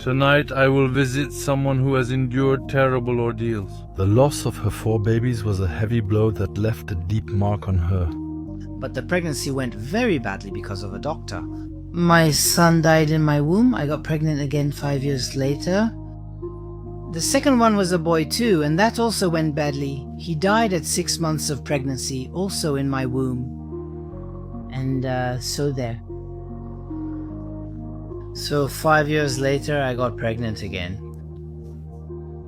Tonight I will visit someone who has endured terrible ordeals. The loss of her 4 babies was a heavy blow that left a deep mark on her. But the pregnancy went very badly because of a doctor. My son died in my womb. I got pregnant again 5 years later. The second one was a boy too, and that also went badly. He died at 6 months of pregnancy, also in my womb. And so there. So 5 years later, I got pregnant again.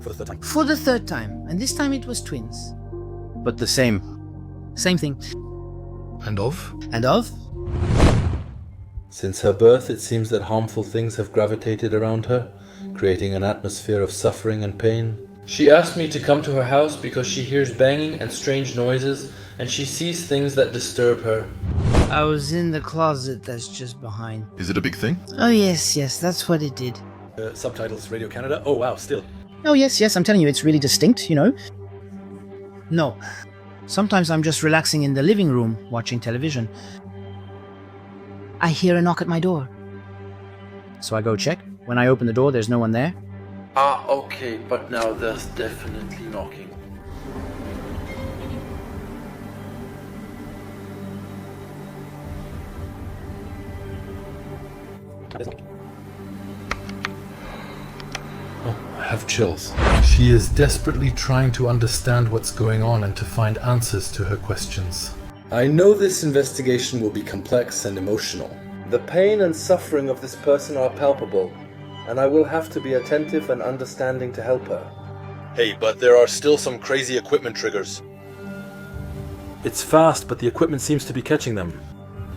For the third time? For the third time, and this time it was twins. But the same thing. And of? And of? Since her birth, it seems that harmful things have gravitated around her, creating an atmosphere of suffering and pain. She asked me to come to her house because she hears banging and strange noises, and she sees things that disturb her. I was in the closet that's just behind. Is it a big thing? Oh yes, that's what it did. Subtitles Radio Canada? Oh wow, still. Oh yes, I'm telling you, it's really distinct, you know. No. Sometimes I'm just relaxing in the living room, watching television. I hear a knock at my door. So I go check. When I open the door, there's no one there. Ah, okay, but now there's definitely knocking. Oh, I have chills. She is desperately trying to understand what's going on and to find answers to her questions. I know this investigation will be complex and emotional. The pain and suffering of this person are palpable, and I will have to be attentive and understanding to help her. Hey, but there are still some crazy equipment triggers. It's fast, but the equipment seems to be catching them.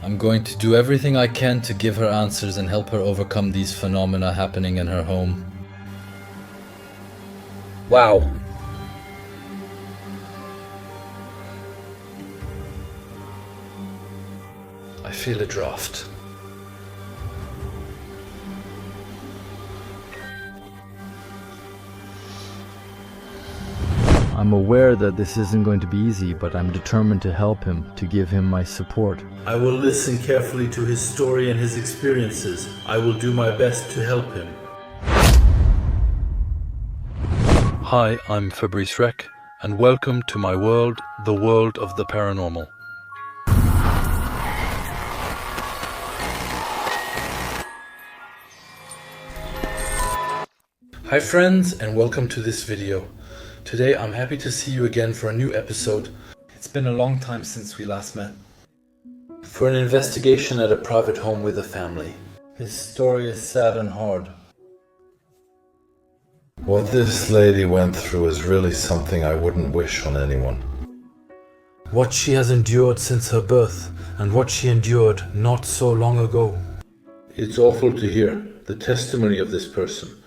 I'm going to do everything I can to give her answers and help her overcome these phenomena happening in her home. Wow. I feel a draft. I'm aware that this isn't going to be easy, but I'm determined to help him, to give him my support. I will listen carefully to his story and his experiences. I will do my best to help him. Hi, I'm Fabrice Rec, and welcome to my world, the world of the paranormal. Hi friends, and welcome to this video. Today I'm happy to see you again for a new episode. It's been a long time since we last met. For an investigation at a private home with a family. His story is sad and hard. What this lady went through is really something I wouldn't wish on anyone. What she has endured since her birth, and what she endured not so long ago. It's awful to hear the testimony of this person.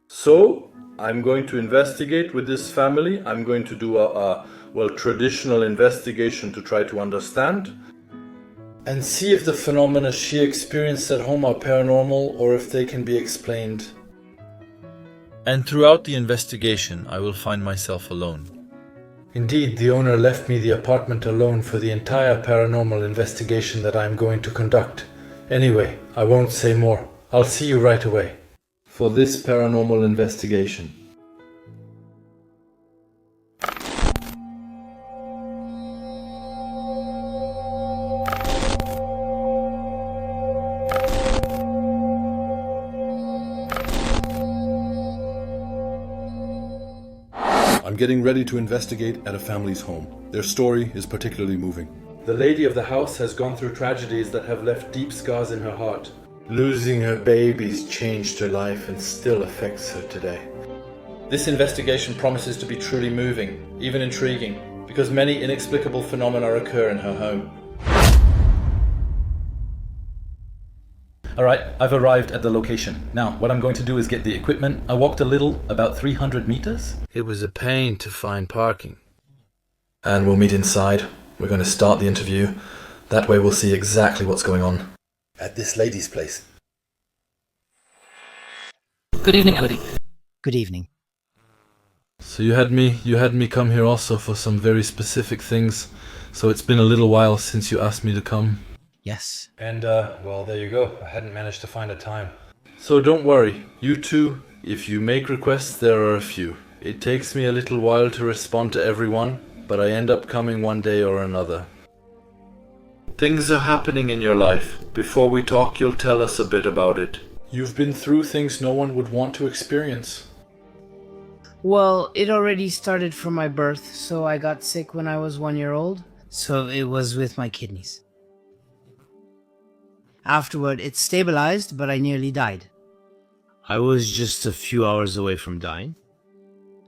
So, I'm going to investigate with this family. I'm going to do a traditional investigation to try to understand and see if the phenomena she experienced at home are paranormal or if they can be explained. And throughout the investigation, I will find myself alone. Indeed, the owner left me the apartment alone for the entire paranormal investigation that I am going to conduct. Anyway, I won't say more. I'll see you right away. For this paranormal investigation. I'm getting ready to investigate at a family's home. Their story is particularly moving. The lady of the house has gone through tragedies that have left deep scars in her heart. Losing her babies changed her life and still affects her today. This investigation promises to be truly moving, even intriguing, because many inexplicable phenomena occur in her home. Alright, I've arrived at the location. Now, what I'm going to do is get the equipment. I walked a little, about 300 meters. It was a pain to find parking. And we'll meet inside. We're going to start the interview. That way we'll see exactly what's going on at this lady's place. Good evening, Elodie. Good evening. So you had me come here also for some very specific things. So it's been a little while since you asked me to come. Yes. And well, there you go. I hadn't managed to find a time. So don't worry, you two, if you make requests, there are a few. It takes me a little while to respond to everyone, but I end up coming one day or another. Things are happening in your life. Before we talk, you'll tell us a bit about it. You've been through things no one would want to experience. Well, it already started from my birth, so I got sick when I was 1 year old, so it was with my kidneys. Afterward, it stabilized, but I nearly died. I was just a few hours away from dying.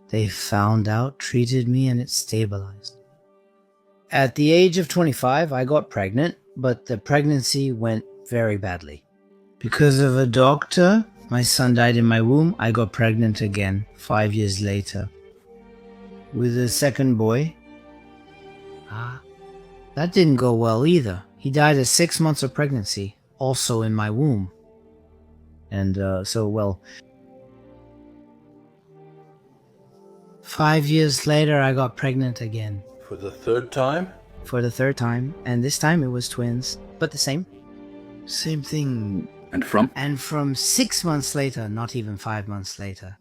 They found out, treated me, and it stabilized. At the age of 25, I got pregnant, but the pregnancy went very badly. Because of a doctor, my son died in my womb. I got pregnant again 5 years later with a second boy. That didn't go well either. He died at 6 months of pregnancy, also in my womb. And 5 years later, I got pregnant again. For the third time? For the third time, and this time it was twins, but the same. Same thing. And from 6 months later, not even 5 months later,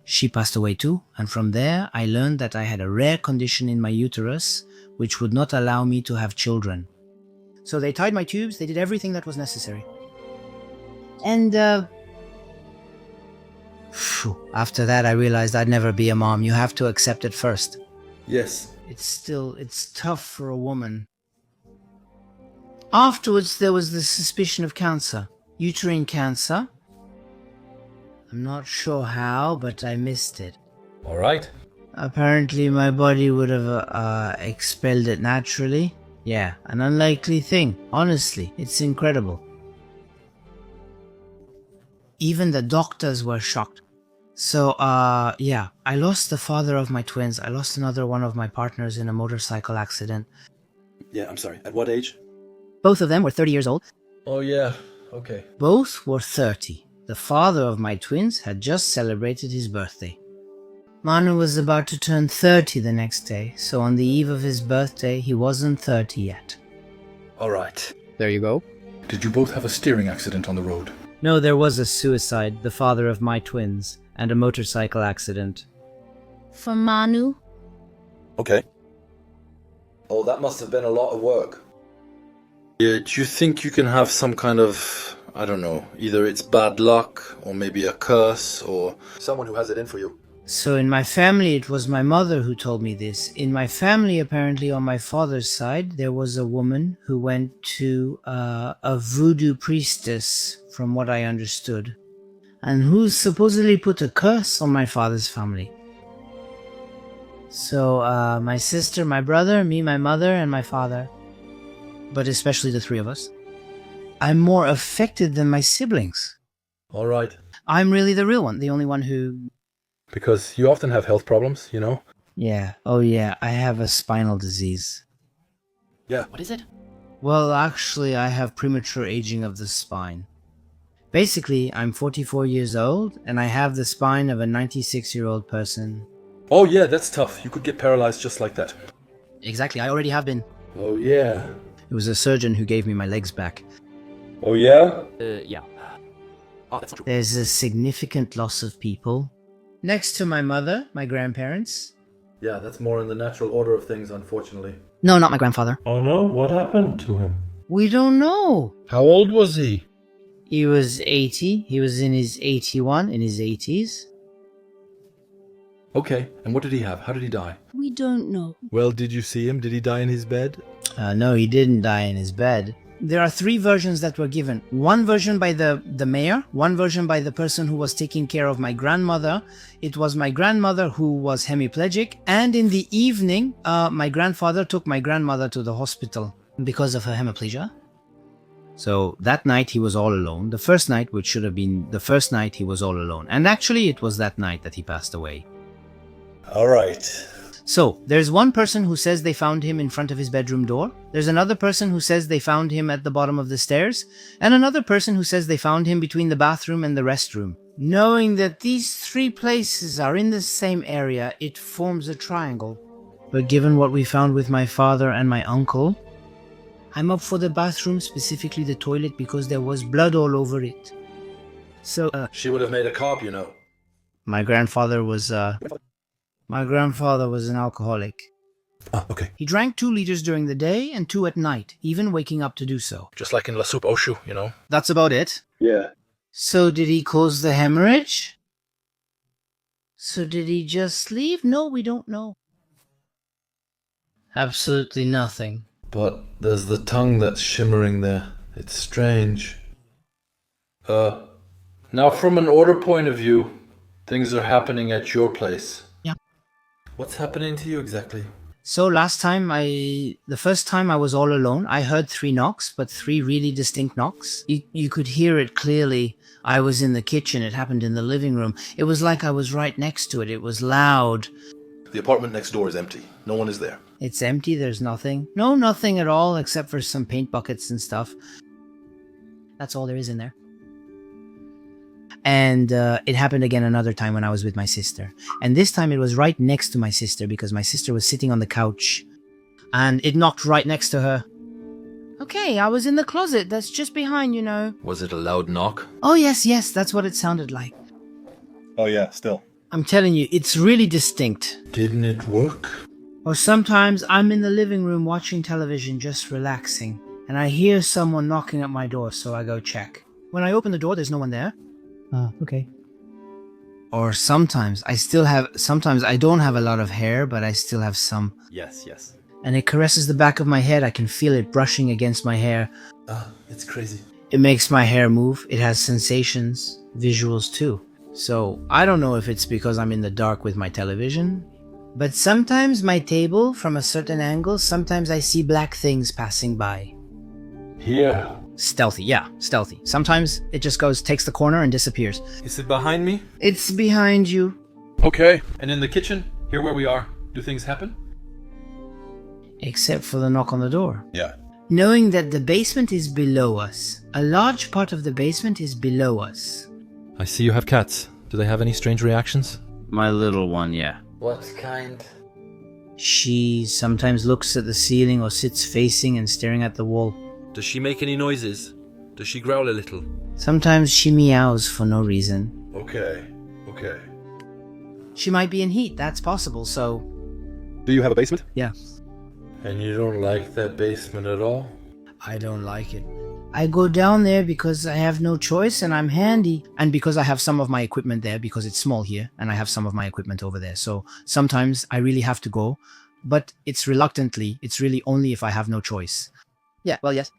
she passed away too, and from there I learned that I had a rare condition in my uterus which would not allow me to have children. So they tied my tubes, they did everything that was necessary. And after that I realized I'd never be a mom. You have to accept it first. Yes. It's tough for a woman. Afterwards, there was the suspicion of cancer, uterine cancer. I'm not sure how, but I missed it. All right. Apparently, my body would have expelled it naturally. Yeah, an unlikely thing. Honestly, it's incredible. Even the doctors were shocked. So, I lost the father of my twins. I lost another one of my partners in a motorcycle accident. Yeah, I'm sorry. At what age? Both of them were 30 years old. Oh yeah, okay. Both were 30. The father of my twins had just celebrated his birthday. Manu was about to turn 30 the next day, so on the eve of his birthday, he wasn't 30 yet. All right. There you go. Did you both have a steering accident on the road? No, there was a suicide, the father of my twins, and a motorcycle accident. For Manu? Okay. Oh, that must have been a lot of work. Yeah, do you think you can have some kind of, I don't know, either it's bad luck, or maybe a curse, or Someone who has it in for you. So in my family, it was my mother who told me this. In my family, apparently on my father's side, there was a woman who went to a voodoo priestess, from what I understood, and who supposedly put a curse on my father's family. So my sister, my brother, me, my mother, and my father, but especially the three of us, I'm more affected than my siblings. all right. I'm really the real one, the only one who... Because you often have health problems, you know? Yeah, oh yeah, I have a spinal disease. Yeah. What is it? Well, actually, I have premature aging of the spine. Basically, I'm 44 years old, and I have the spine of a 96-year-old person. Oh yeah, that's tough. You could get paralyzed just like that. Exactly, I already have been. Oh yeah. It was a surgeon who gave me my legs back. Oh yeah? Yeah. Oh, that's not true. There's a significant loss of people. Next to my mother, my grandparents. Yeah, that's more in the natural order of things, unfortunately. No, not my grandfather. Oh no, what happened to him? We don't know. How old was he? He was 80. He was in his 81, in his 80s. Okay, and what did he have? How did he die? We don't know. Well, did you see him? Did he die in his bed? No, he didn't die in his bed. There are three versions that were given. One version by the mayor, one version by the person who was taking care of my grandmother. It was my grandmother who was hemiplegic, and in the evening, my grandfather took my grandmother to the hospital because of her hemiplegia. So that night he was all alone. The first night, which should have been the first night, he was all alone. And actually it was that night that he passed away. All right. So, there's one person who says they found him in front of his bedroom door, there's another person who says they found him at the bottom of the stairs, and another person who says they found him between the bathroom and the restroom. Knowing that these three places are in the same area, it forms a triangle. But given what we found with my father and my uncle, I'm up for the bathroom, specifically the toilet, because there was blood all over it. So, She would have made a cop, you know. my grandfather was an alcoholic. Ah, okay. He drank 2 liters during the day and 2 at night, even waking up to do so. Just like in La Soupe aux Choux, you know. That's about it. Yeah. So did he cause the hemorrhage? So did he just leave? No, we don't know. Absolutely nothing. But there's the tongue that's shimmering there. It's strange. Now from an order point of view, things are happening at your place. Yeah. What's happening to you exactly? So the first time I was all alone, I heard 3 knocks, but 3 really distinct knocks. You could hear it clearly. I was in the kitchen, it happened in the living room. It was like I was right next to it. It was loud. The apartment next door is empty. No one is there. It's empty, there's nothing. No, nothing at all, except for some paint buckets and stuff. That's all there is in there. And it happened again another time when I was with my sister. And this time it was right next to my sister because my sister was sitting on the couch. And it knocked right next to her. Okay, I was in the closet. That's just behind, you know. Was it a loud knock? Oh, yes, that's what it sounded like. Oh yeah, still. I'm telling you, it's really distinct. Didn't it work? Or sometimes I'm in the living room watching television, just relaxing. And I hear someone knocking at my door, so I go check. When I open the door, there's no one there. Okay. Or sometimes I don't have a lot of hair, but I still have some. Yes. And it caresses the back of my head. I can feel it brushing against my hair. It's crazy. It makes my hair move. It has sensations, visuals too. So I don't know if it's because I'm in the dark with my television, but sometimes my table, from a certain angle, sometimes I see black things passing by. Here. Stealthy, yeah, stealthy. Sometimes it just takes the corner and disappears. Is it behind me? It's behind you. Okay. And in the kitchen, here where we are, do things happen? Except for the knock on the door. Yeah. Knowing that the basement is below us. A large part of the basement is below us. I see you have cats. Do they have any strange reactions? My little one, yeah. What kind? She sometimes looks at the ceiling or sits facing and staring at the wall. Does she make any noises? Does she growl a little? Sometimes she meows for no reason. Okay. She might be in heat, that's possible, so... Do you have a basement? Yeah. And you don't like that basement at all? I don't like it. I go down there because I have no choice and I'm handy. And because I have some of my equipment there, because it's small here, and I have some of my equipment over there. So sometimes I really have to go, but it's reluctantly. It's really only if I have no choice. Yeah, well, yes.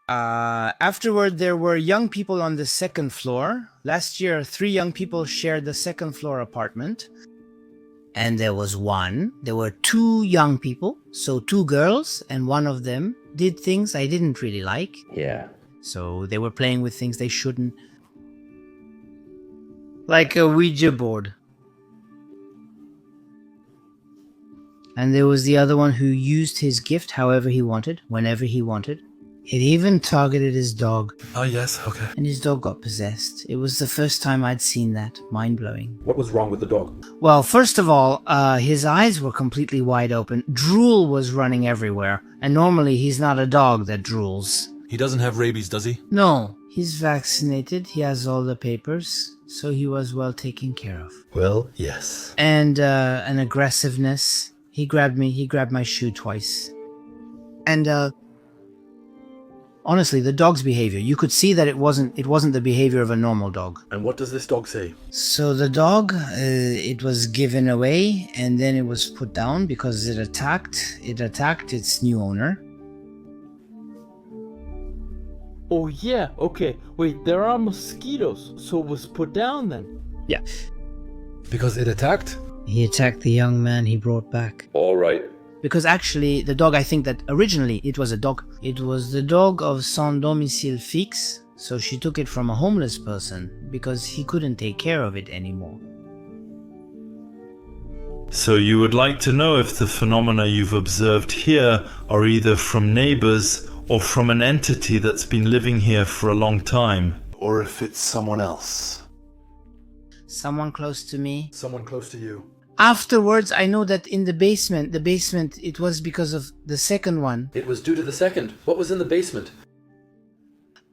Afterward, there were young people on the 2nd floor. Last year, 3 young people shared the 2nd floor apartment. And there were 2 young people, so 2 girls, and one of them did things I didn't really like. Yeah. So they were playing with things they shouldn't. Like a Ouija board. And there was the other one who used his gift however he wanted, whenever he wanted. It even targeted his dog. Oh, yes, okay. And his dog got possessed. It was the first time I'd seen that. Mind-blowing. What was wrong with the dog? Well, first of all, his eyes were completely wide open. Drool was running everywhere. And normally he's not a dog that drools. He doesn't have rabies, does he? No, he's vaccinated. He has all the papers. So he was well taken care of. Well, yes. And an aggressiveness. He grabbed my shoe twice. And, honestly, the dog's behavior, you could see that it wasn't the behavior of a normal dog. And what does this dog say? So the dog, it was given away and then it was put down because it attacked its new owner. Oh yeah, okay. Wait, there are mosquitoes, so it was put down then? Yeah. Because it attacked? He attacked the young man he brought back. All right. Because actually, the dog, I think that originally it was a dog. It was the dog of sans domicile fixe, so she took it from a homeless person because he couldn't take care of it anymore. So you would like to know if the phenomena you've observed here are either from neighbors or from an entity that's been living here for a long time? Or if it's someone else. Someone close to me. Someone close to you. Afterwards, I know that in the basement, it was because of the second one. It was due to the second. What was in the basement?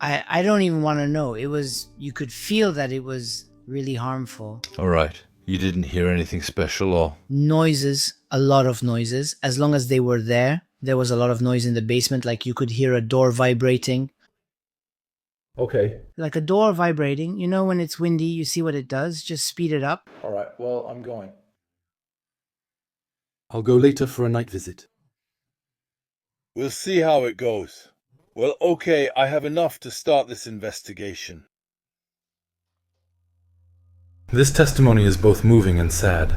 I don't even want to know. You could feel that it was really harmful. Alright. You didn't hear anything special or? Noises, a lot of noises. As long as they were there, there was a lot of noise in the basement, like you could hear a door vibrating. Okay. Like a door vibrating. You know when it's windy, you see what it does? Just speed it up. Alright, well, I'm going. I'll go later for a night visit. We'll see how it goes. Well, okay, I have enough to start this investigation. This testimony is both moving and sad.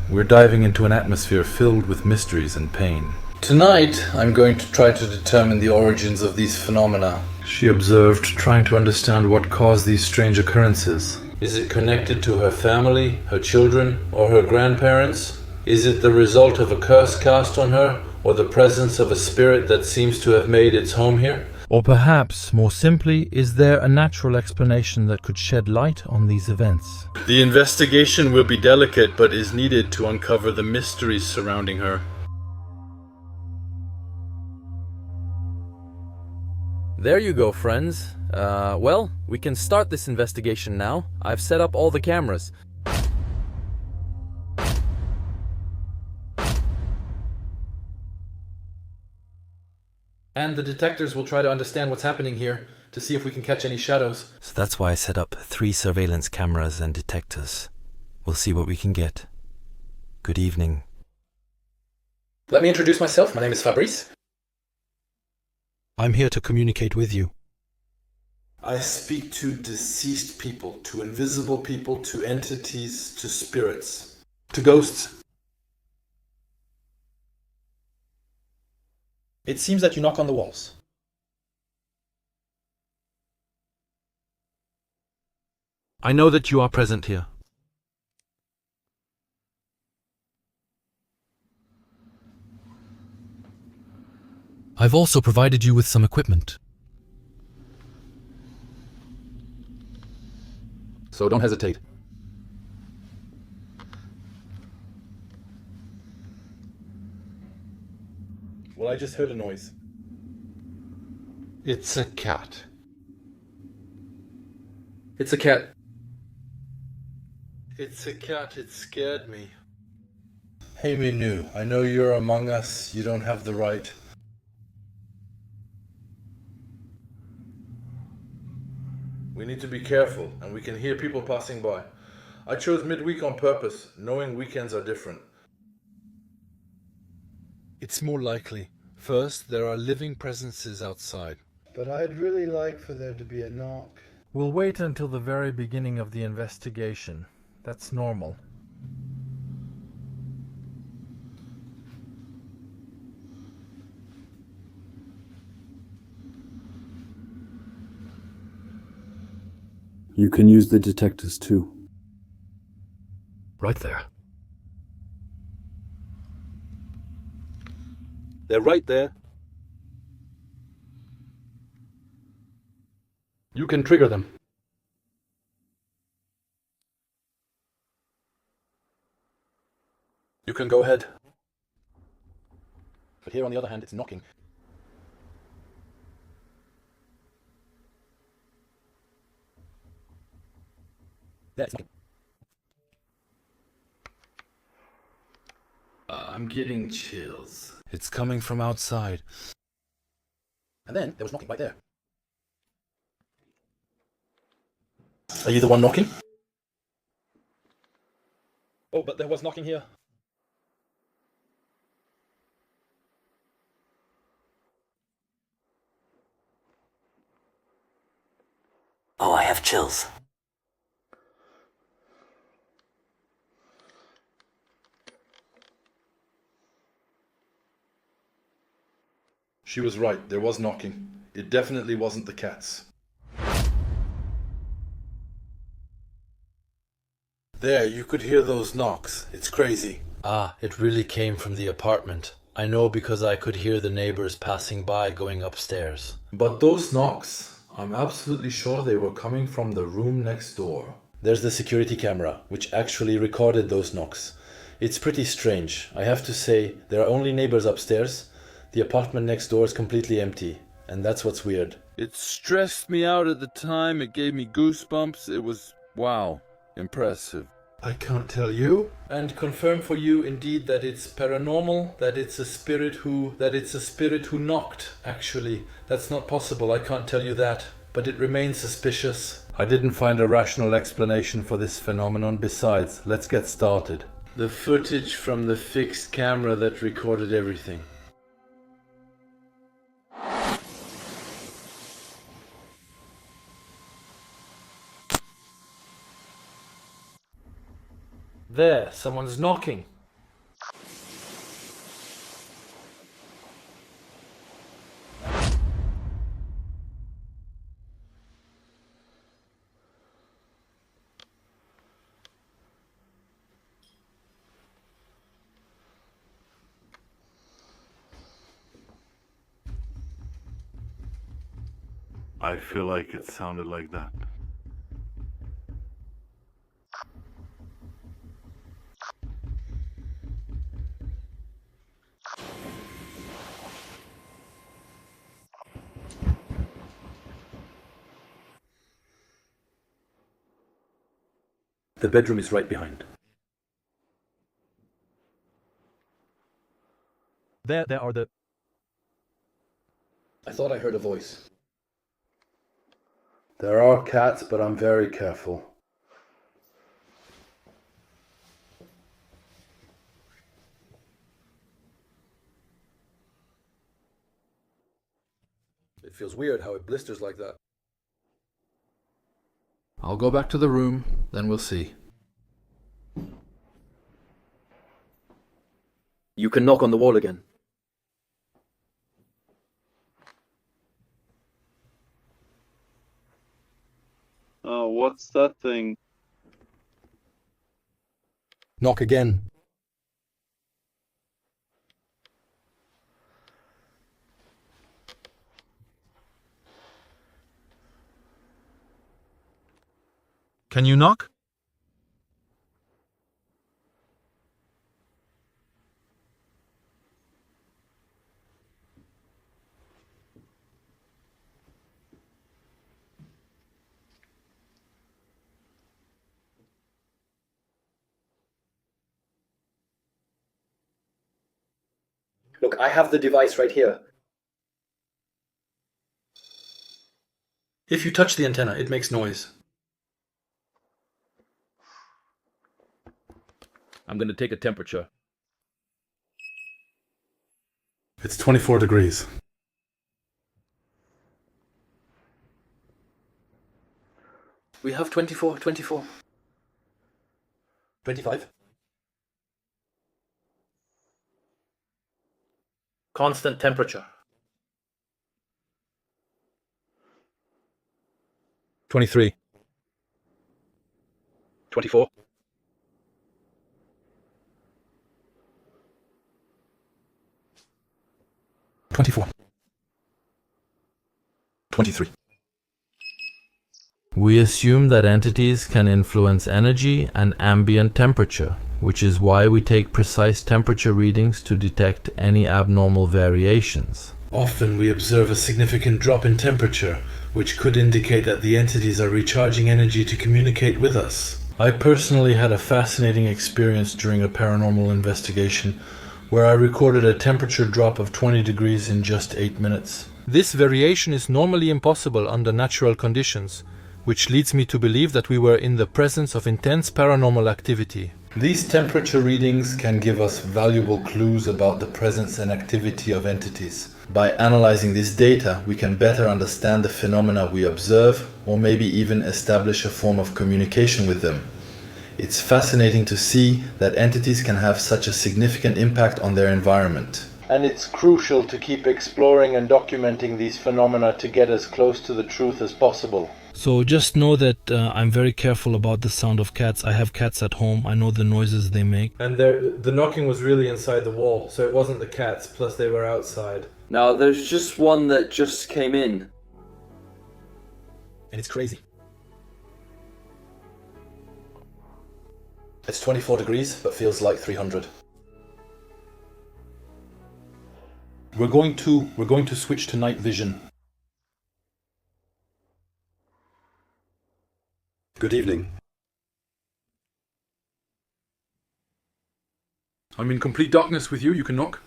We're diving into an atmosphere filled with mysteries and pain. Tonight, I'm going to try to determine the origins of these phenomena. She observed, trying to understand what caused these strange occurrences. Is it connected to her family, her children, or her grandparents? Is it the result of a curse cast on her, or the presence of a spirit that seems to have made its home here? Or perhaps, more simply, is there a natural explanation that could shed light on these events? The investigation will be delicate, but is needed to uncover the mysteries surrounding her. There you go, friends. Well, we can start this investigation now. I've set up all the cameras. And the detectives will try to understand what's happening here, to see if we can catch any shadows. So that's why I set up 3 surveillance cameras and detectors. We'll see what we can get. Good evening. Let me introduce myself. My name is Fabrice. I'm here to communicate with you. I speak to deceased people, to invisible people, to entities, to spirits, to ghosts. It seems that you knock on the walls. I know that you are present here. I've also provided you with some equipment. So don't hesitate. Well, I just heard a noise. It's a cat. It's a cat. It's a cat, it scared me. Hey Minu, I know you're among us, you don't have the right. We need to be careful, and we can hear people passing by. I chose midweek on purpose, knowing weekends are different. It's more likely. First, there are living presences outside. But I'd really like for there to be a knock. We'll wait until the very beginning of the investigation. That's normal. You can use the detectors too. Right there. They're right there. You can trigger them. You can go ahead. But here on the other hand, it's knocking. There, it's knocking. I'm getting chills. It's coming from outside. And then there was knocking right there. Are you the one knocking? Oh, but there was knocking here. Oh, I have chills. She was right, there was knocking. It definitely wasn't the cats. There, you could hear those knocks. It's crazy. Ah, it really came from the apartment. I know because I could hear the neighbors passing by going upstairs. But those knocks, I'm absolutely sure they were coming from the room next door. There's the security camera, which actually recorded those knocks. It's pretty strange. I have to say, there are only neighbors upstairs. The apartment next door is completely empty. And that's what's weird. It stressed me out at the time. It gave me goosebumps. It was, wow, impressive. I can't tell you. And confirm for you indeed that it's paranormal, that it's a spirit who knocked, actually. That's not possible, I can't tell you that. But it remains suspicious. I didn't find a rational explanation for this phenomenon. Besides, let's get started. The footage from the fixed camera that recorded everything. There, someone's knocking. I feel like it sounded like that. The bedroom is right behind. There are the... I thought I heard a voice. There are cats, but I'm very careful. It feels weird how it blisters like that. I'll go back to the room, then we'll see. You can knock on the wall again. Oh, what's that thing? Knock again. Can you knock? Look, I have the device right here. If you touch the antenna, it makes noise. I'm gonna take a temperature. It's 24 degrees. We have 24. 25. Constant temperature. 23. 24. 24. 23. We assume that entities can influence energy and ambient temperature, which is why we take precise temperature readings to detect any abnormal variations. Often we observe a significant drop in temperature, which could indicate that the entities are recharging energy to communicate with us. I personally had a fascinating experience during a paranormal investigation where I recorded a temperature drop of 20 degrees in just 8 minutes. This variation is normally impossible under natural conditions, which leads me to believe that we were in the presence of intense paranormal activity. These temperature readings can give us valuable clues about the presence and activity of entities. By analyzing this data, we can better understand the phenomena we observe, or maybe even establish a form of communication with them. It's fascinating to see that entities can have such a significant impact on their environment. And it's crucial to keep exploring and documenting these phenomena to get as close to the truth as possible. So just know that I'm very careful about the sound of cats. I have cats at home. I know the noises they make. And the knocking was really inside the wall, so it wasn't the cats, plus they were outside. Now, there's just one that just came in. And it's crazy. It's 24 degrees, but feels like 300. We're going to switch to night vision. Good evening. I'm in complete darkness with you. You can knock.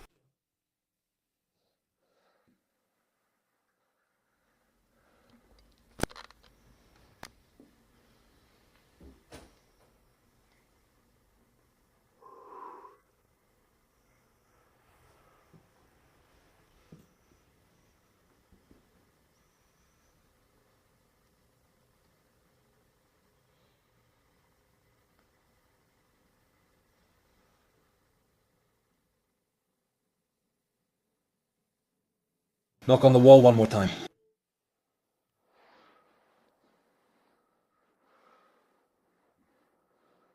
Knock on the wall one more time.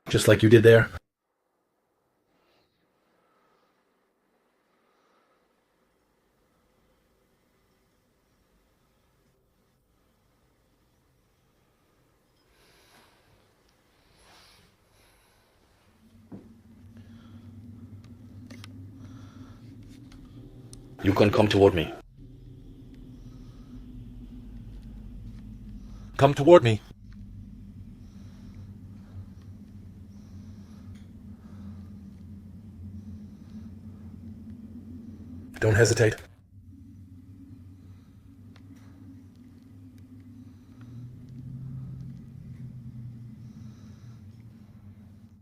Just like you did there. You can come toward me. Come toward me. Don't hesitate.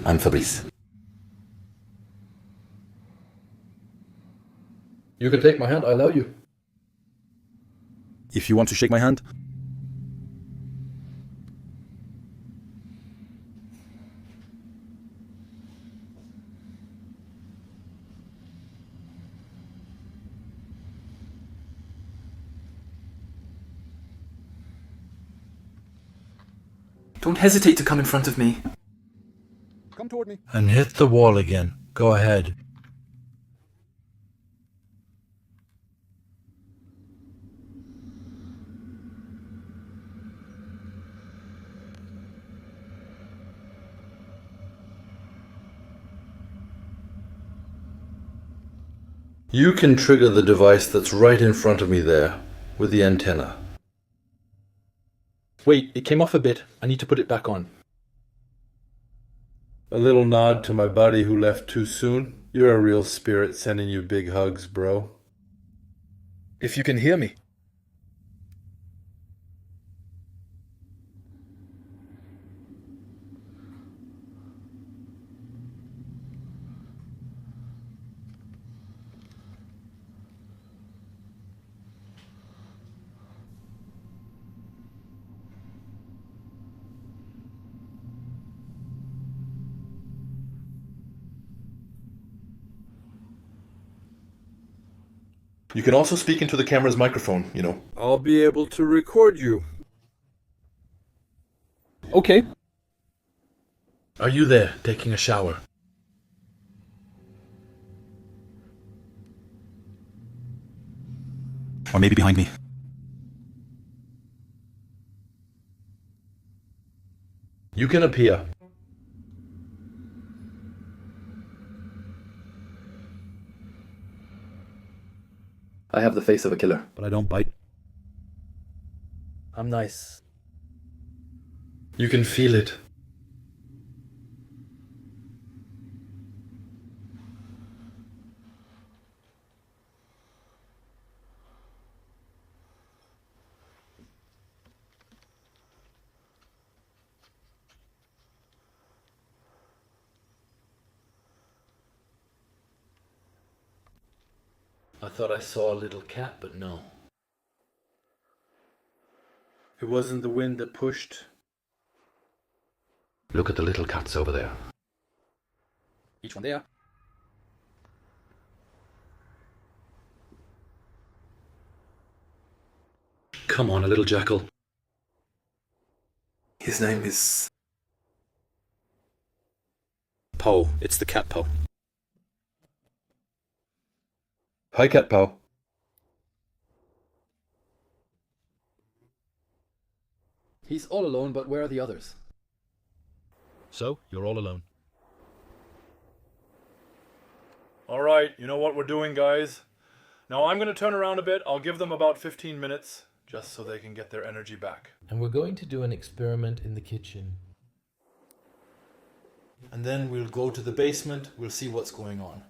I'm Fabrice. You can take my hand, I allow you. If you want to shake my hand, Don't hesitate to come in front of me. come toward me. And hit the wall again. Go ahead. You can trigger the device that's right in front of me there, with the antenna. Wait, it came off a bit. I need to put it back on. A little nod to my buddy who left too soon. You're a real spirit, sending you big hugs, bro. If you can hear me. You can also speak into the camera's microphone, you know. I'll be able to record you. Okay. Are you there, taking a shower? Or maybe behind me. You can appear. I have the face of a killer. But I don't bite. I'm nice. You can feel it. I thought I saw a little cat, but no. It wasn't the wind that pushed. Look at the little cats over there. Each one there. Come on, a little jackal. His name is... Poe. It's the cat Poe. Hi, Cat Pal. He's all alone, but where are the others? So, you're all alone. All right, you know what we're doing, guys. Now I'm going to turn around a bit. I'll give them about 15 minutes, just so they can get their energy back. And we're going to do an experiment in the kitchen. and then we'll go to the basement, we'll see what's going on.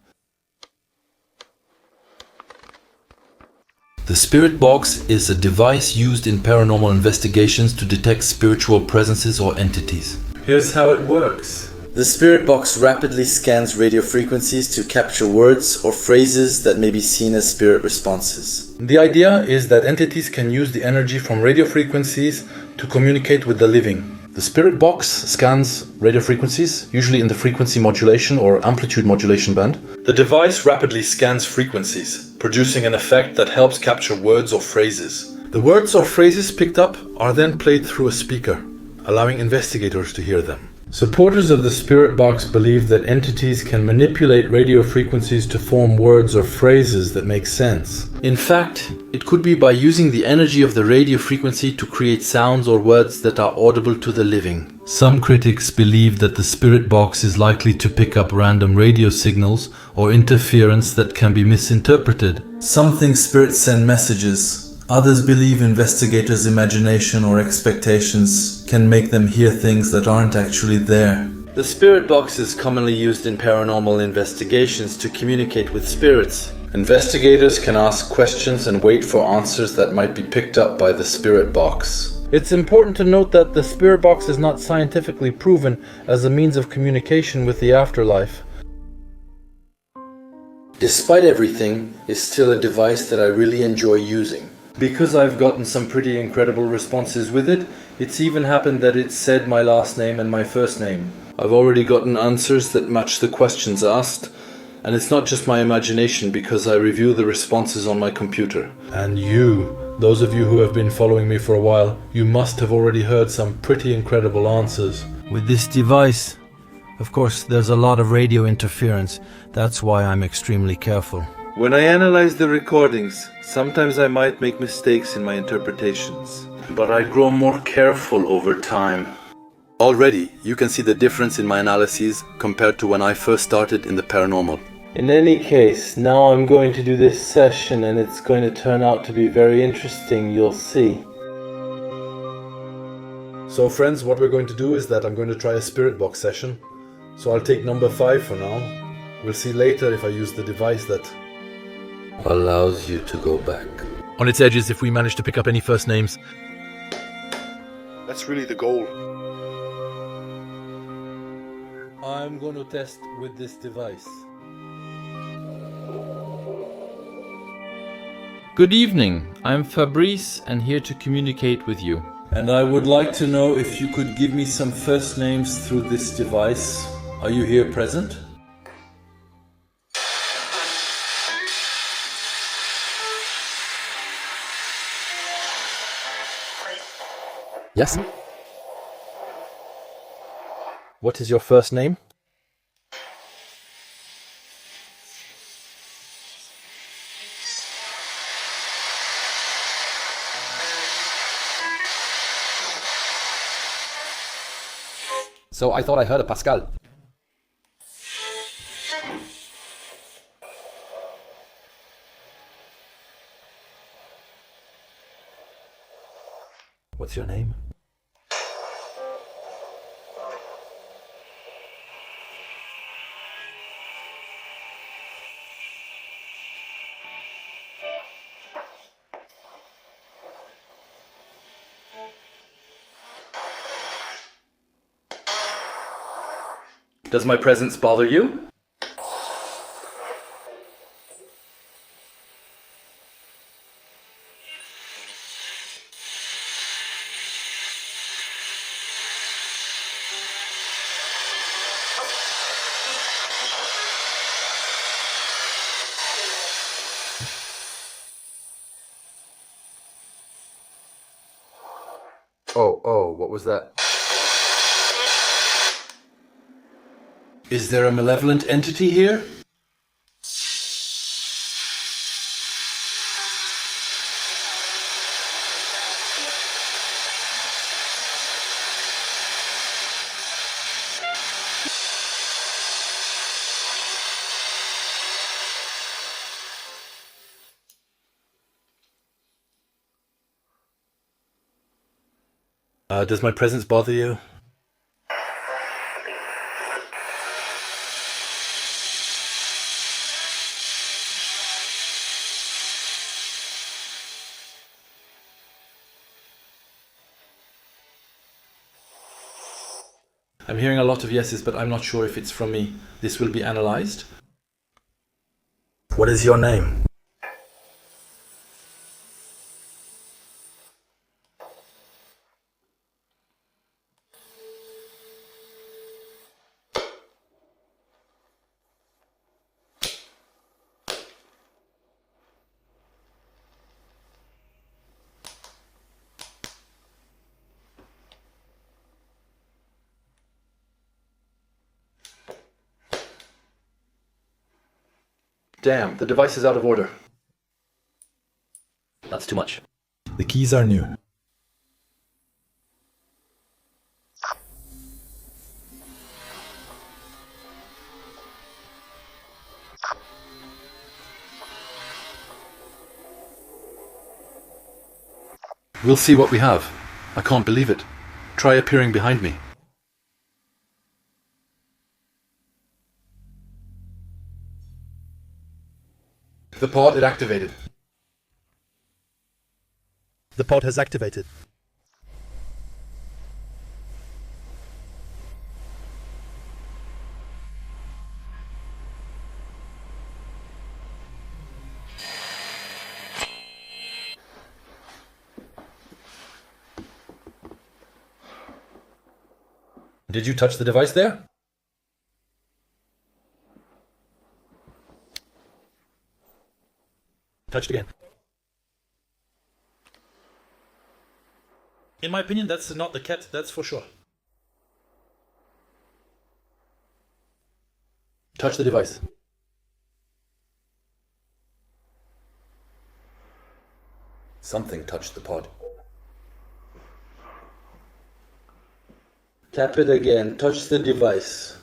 The spirit box is a device used in paranormal investigations to detect spiritual presences or entities. Here's how it works. The spirit box rapidly scans radio frequencies to capture words or phrases that may be seen as spirit responses. The idea is that entities can use the energy from radio frequencies to communicate with the living. The spirit box scans radio frequencies, usually in the frequency modulation or amplitude modulation band. The device rapidly scans frequencies, producing an effect that helps capture words or phrases. The words or phrases picked up are then played through a speaker, allowing investigators to hear them. Supporters of the spirit box believe that entities can manipulate radio frequencies to form words or phrases that make sense. In fact, it could be by using the energy of the radio frequency to create sounds or words that are audible to the living. Some critics believe that the spirit box is likely to pick up random radio signals or interference that can be misinterpreted. Some think spirits send messages. Others believe investigators' imagination or expectations can make them hear things that aren't actually there. The spirit box is commonly used in paranormal investigations to communicate with spirits. Investigators can ask questions and wait for answers that might be picked up by the spirit box. It's important to note that the spirit box is not scientifically proven as a means of communication with the afterlife. Despite everything, it's still a device that I really enjoy using. Because I've gotten some pretty incredible responses with it, it's even happened that it said my last name and my first name. I've already gotten answers that match the questions asked, and it's not just my imagination because I review the responses on my computer. And you, those of you who have been following me for a while, you must have already heard some pretty incredible answers. With this device, of course, there's a lot of radio interference. That's why I'm extremely careful. When I analyze the recordings, sometimes I might make mistakes in my interpretations, but I grow more careful over time. Already, you can see the difference in my analyses compared to when I first started in the paranormal. In any case, now I'm going to do this session and it's going to turn out to be very interesting, you'll see. So friends, what we're going to do is that I'm going to try a spirit box session. So I'll take number 5 for now. We'll see later if I use the device that allows you to go back. On its edges if we manage to pick up any first names. That's really the goal. I'm going to test with this device. Good evening, I'm Fabrice and here to communicate with you. And I would like to know if you could give me some first names through this device. Are you here present? Yes? What is your first name? So I thought I heard a Pascal. What's your name? Does my presence bother you? Oh, what was that? Is there a malevolent entity here? Does my presence bother you? I'm hearing a lot of yeses, but I'm not sure if it's from me. This will be analyzed. What is your name? Damn, the device is out of order. That's too much. The keys are new. We'll see what we have. I can't believe it. Try appearing behind me. The pod, it activated. The pod has activated. Did you touch the device there? Touched again. In my opinion, that's not the cat, that's for sure. Touch the device. Something touched the pod. Tap it again. Touch the device.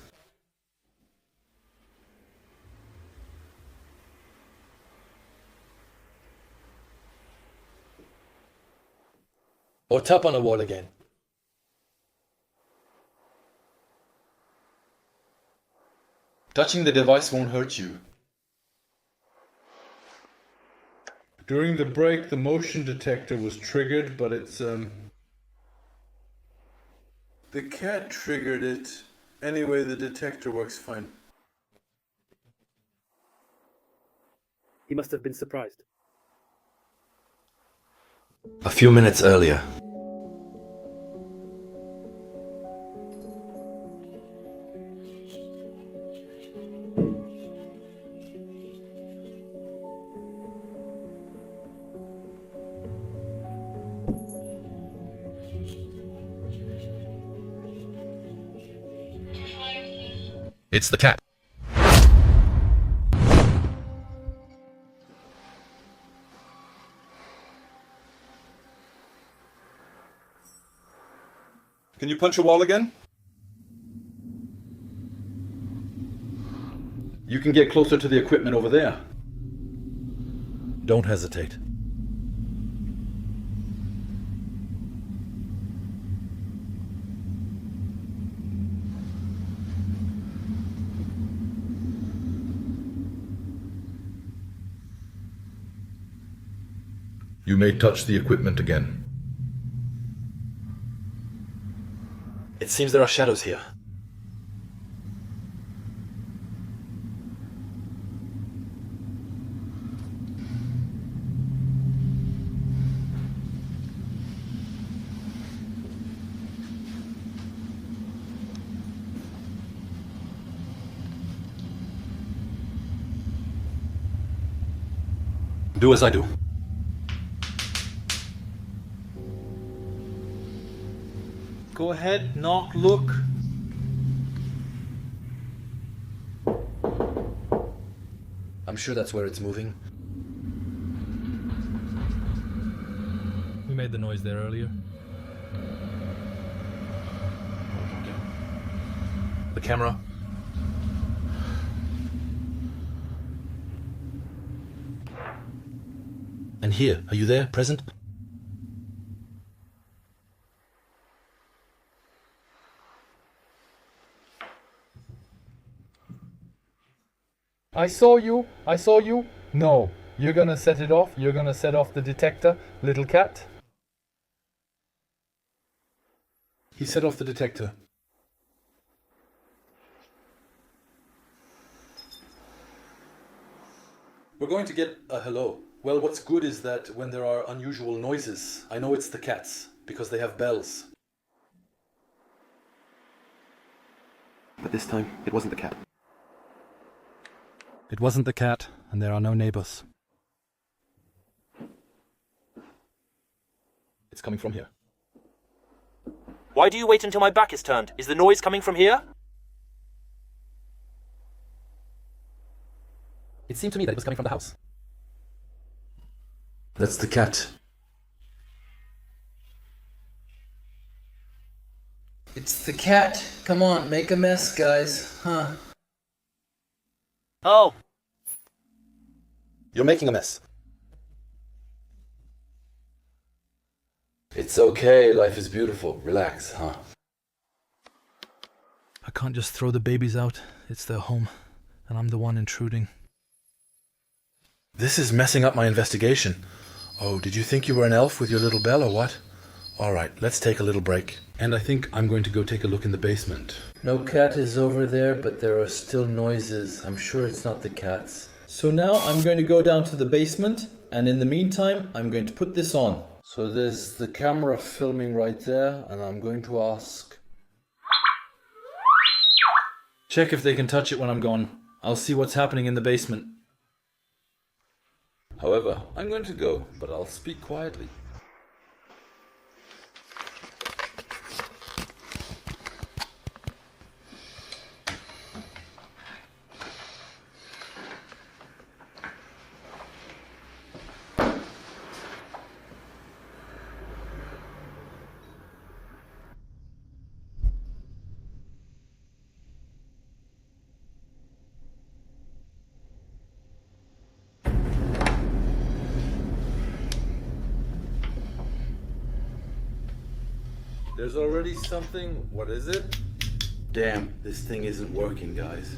Or tap on the wall again. Touching the device won't hurt you. During the break, the motion detector was triggered, but it's, The cat triggered it. Anyway, the detector works fine. He must have been surprised. A few minutes earlier. It's the cat. Can you punch a wall again? You can get closer to the equipment over there. Don't hesitate. You may touch the equipment again. It seems there are shadows here. Do as I do. Go ahead, knock, look. I'm sure that's where it's moving. Who made the noise there earlier? The camera. And here, are you there, present? I saw you. I saw you. No. You're gonna set it off. You're gonna set off the detector, little cat. He set off the detector. We're going to get a hello. Well, what's good is that when there are unusual noises, I know it's the cats, because they have bells. But this time, it wasn't the cat. It wasn't the cat, and there are no neighbors. It's coming from here. Why do you wait until my back is turned? Is the noise coming from here? It seemed to me that it was coming from the house. That's the cat. It's the cat. Come on, make a mess, guys. Huh? Oh! You're making a mess. It's okay, life is beautiful. Relax, huh? I can't just throw the babies out. It's their home, and I'm the one intruding. This is messing up my investigation. Oh, did you think you were an elf with your little bell or what? Alright, let's take a little break. And I think I'm going to go take a look in the basement. No cat is over there, but there are still noises. I'm sure it's not the cats. So now I'm going to go down to the basement, and in the meantime, I'm going to put this on. So there's the camera filming right there, and I'm going to ask... Check if they can touch it when I'm gone. I'll see what's happening in the basement. However, I'm going to go, but I'll speak quietly. There's already something. What is it? Damn, this thing isn't working, guys.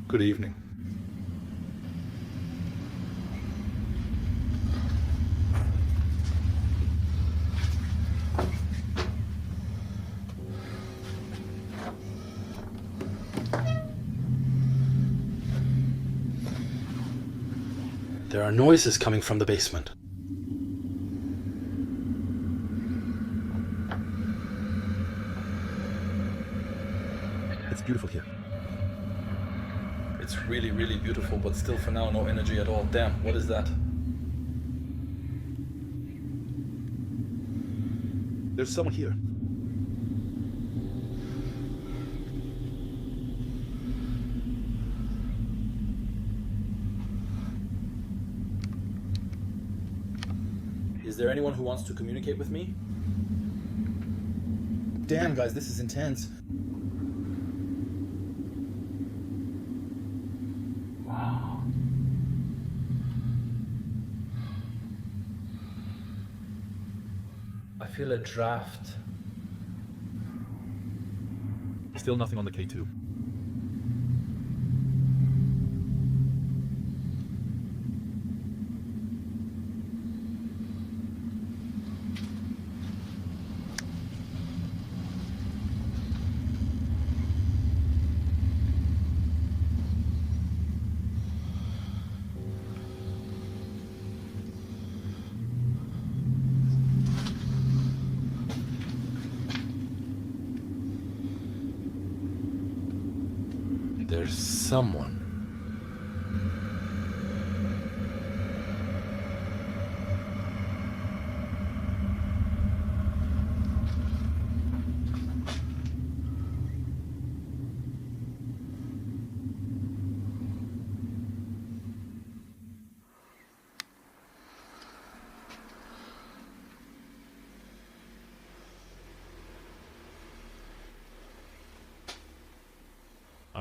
Good evening. There are noises coming from the basement. It's beautiful here. It's really, really beautiful, but still for now, no energy at all. Damn, what is that? There's someone here. Is there anyone who wants to communicate with me? Damn, guys, this is intense. Wow. I feel a draft. Still nothing on the K2. There's someone.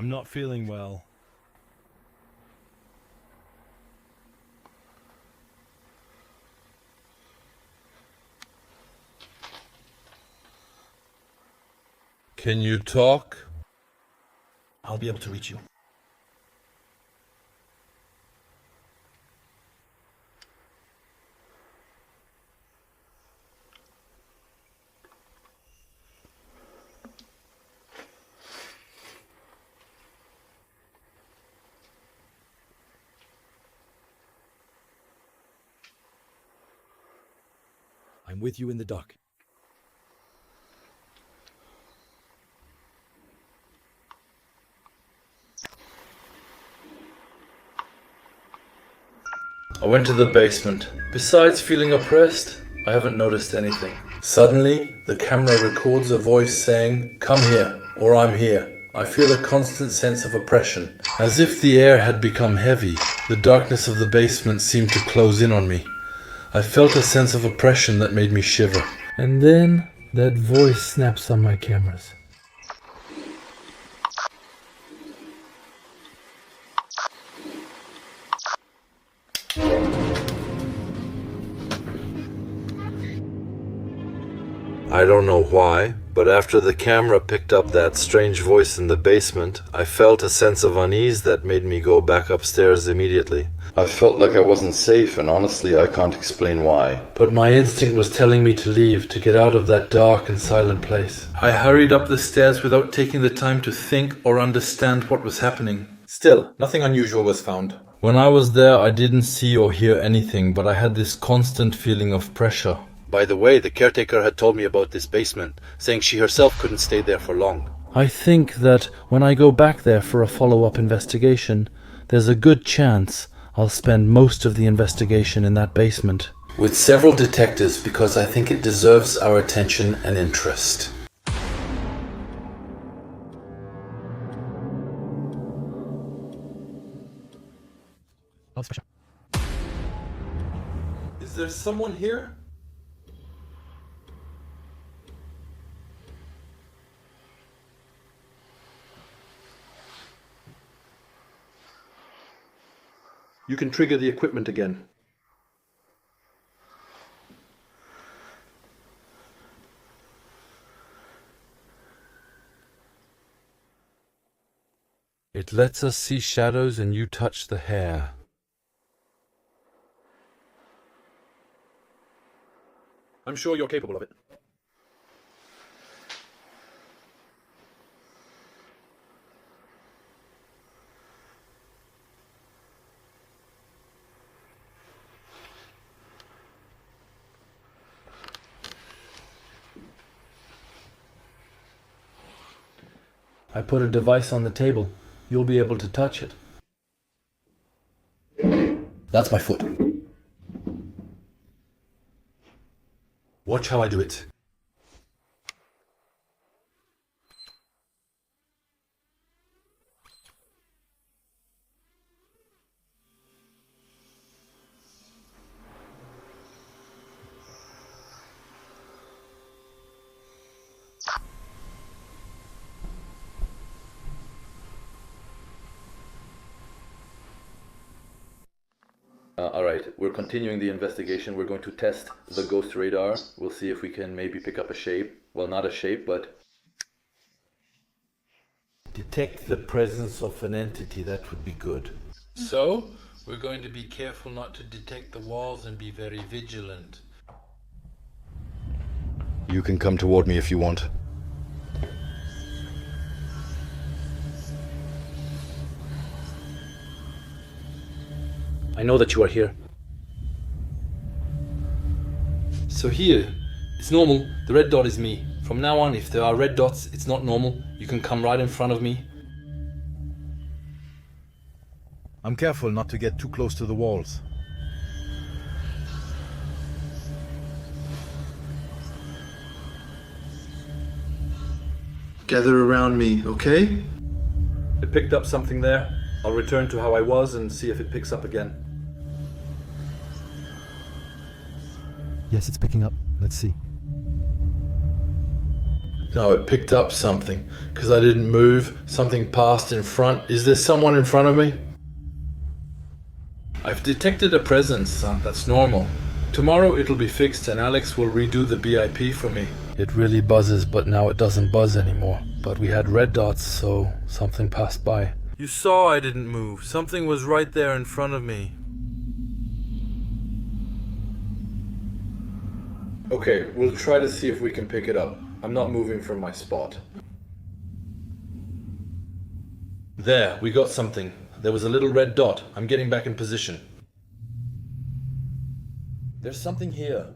I'm not feeling well. Can you talk? I'll be able to reach you. I'm with you in the dock. I went to the basement. Besides feeling oppressed, I haven't noticed anything. Suddenly, the camera records a voice saying, "Come here," or "I'm here." I feel a constant sense of oppression, as if the air had become heavy. The darkness of the basement seemed to close in on me. I felt a sense of oppression that made me shiver. And then that voice snaps on my cameras. I don't know why, but after the camera picked up that strange voice in the basement, I felt a sense of unease that made me go back upstairs immediately. I felt like I wasn't safe, and honestly, I can't explain why. But my instinct was telling me to leave, to get out of that dark and silent place. I hurried up the stairs without taking the time to think or understand what was happening. Still, nothing unusual was found. When I was there, I didn't see or hear anything, but I had this constant feeling of pressure. By the way, the caretaker had told me about this basement, saying she herself couldn't stay there for long. I think that when I go back there for a follow-up investigation, there's a good chance I'll spend most of the investigation in that basement. With several detectives, because I think it deserves our attention and interest. Is there someone here? You can trigger the equipment again. It lets us see shadows and you touch the hair. I'm sure you're capable of it. I put a device on the table. You'll be able to touch it. That's my foot. Watch how I do it. Alright, we're continuing the investigation. We're going to test the ghost radar. We'll see if we can maybe pick up a shape. Well, not a shape, but... Detect the presence of an entity, that would be good. So, we're going to be careful not to detect the walls and be very vigilant. You can come toward me if you want. I know that you are here. So here, it's normal. The red dot is me. From now on, if there are red dots, it's not normal. You can come right in front of me. I'm careful not to get too close to the walls. Gather around me, okay? It picked up something there. I'll return to how I was and see if it picks up again. Yes, it's picking up. Let's see. No, it picked up something. Because I didn't move, something passed in front. Is there someone in front of me? I've detected a presence. That's normal. Tomorrow it'll be fixed and Alex will redo the BIP for me. It really buzzes, but now it doesn't buzz anymore. But we had red dots, so something passed by. You saw I didn't move. Something was right there in front of me. Okay, we'll try to see if we can pick it up. I'm not moving from my spot. There, we got something. There was a little red dot. I'm getting back in position. There's something here.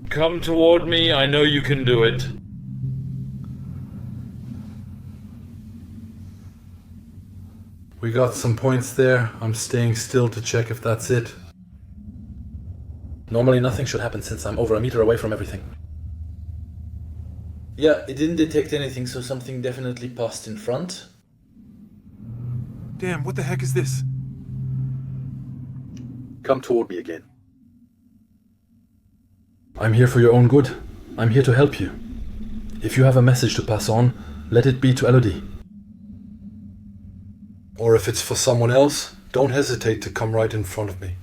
Come toward me, I know you can do it. We got some points there. I'm staying still to check if that's it. Normally nothing should happen since I'm over a meter away from everything. Yeah, it didn't detect anything, so something definitely passed in front. Damn, what the heck is this? Come toward me again. I'm here for your own good. I'm here to help you. If you have a message to pass on, let it be to Elodie. Or if it's for someone else, don't hesitate to come right in front of me.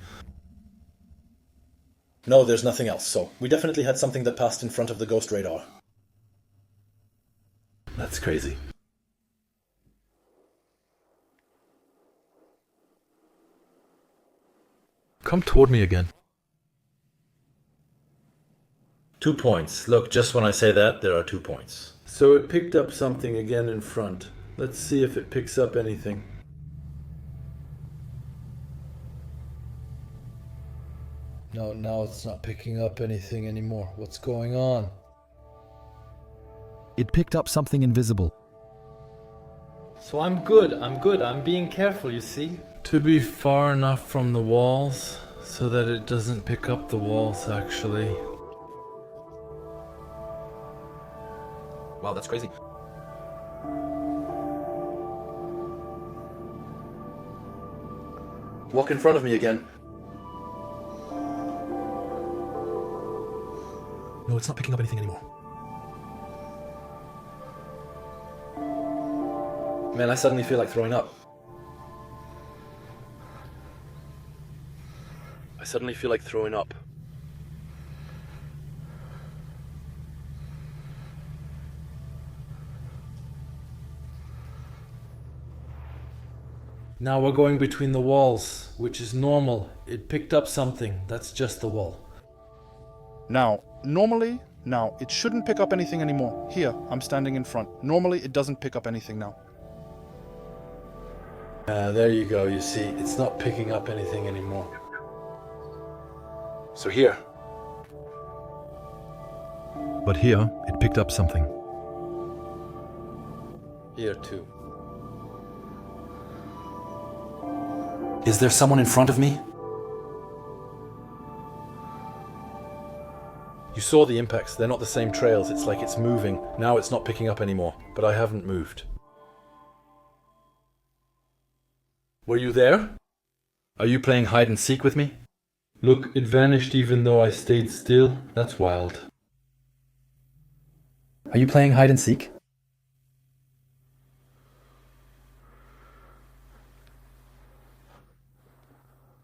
No, there's nothing else, so we definitely had something that passed in front of the ghost radar. That's crazy. Come toward me again. 2 points. Look, just when I say that, there are 2 points. So it picked up something again in front. Let's see if it picks up anything. No, now it's not picking up anything anymore. What's going on? It picked up something invisible. So I'm good. I'm being careful, you see? To be far enough from the walls so that it doesn't pick up the walls, actually. Wow, that's crazy. Walk in front of me again. No, it's not picking up anything anymore. Man, I suddenly feel like throwing up. I suddenly feel like throwing up. Now we're going between the walls, which is normal. It picked up something. That's just the wall. Now, it shouldn't pick up anything anymore. Here, I'm standing in front. Normally, it doesn't pick up anything now. There you go, you see, it's not picking up anything anymore. So here. But here, it picked up something. Here too. Is there someone in front of me? You saw the impacts, they're not the same trails, it's like it's moving. Now it's not picking up anymore, but I haven't moved. Were you there? Are you playing hide and seek with me? Look, it vanished even though I stayed still. That's wild. Are you playing hide and seek?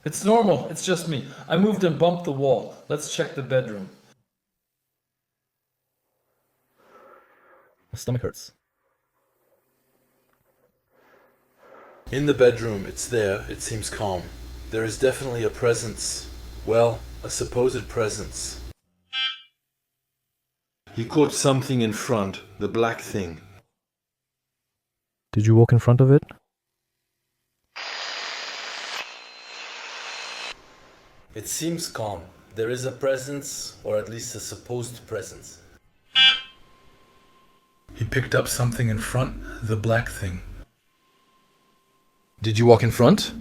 It's normal, it's just me. I moved and bumped the wall. Let's check the bedroom. My stomach hurts. In the bedroom, it's there. It seems calm. There is definitely a presence. Well, a supposed presence. He caught something in front, the black thing. Did you walk in front of it? It seems calm. There is a presence, or at least a supposed presence. He picked up something in front, the black thing. Did you walk in front?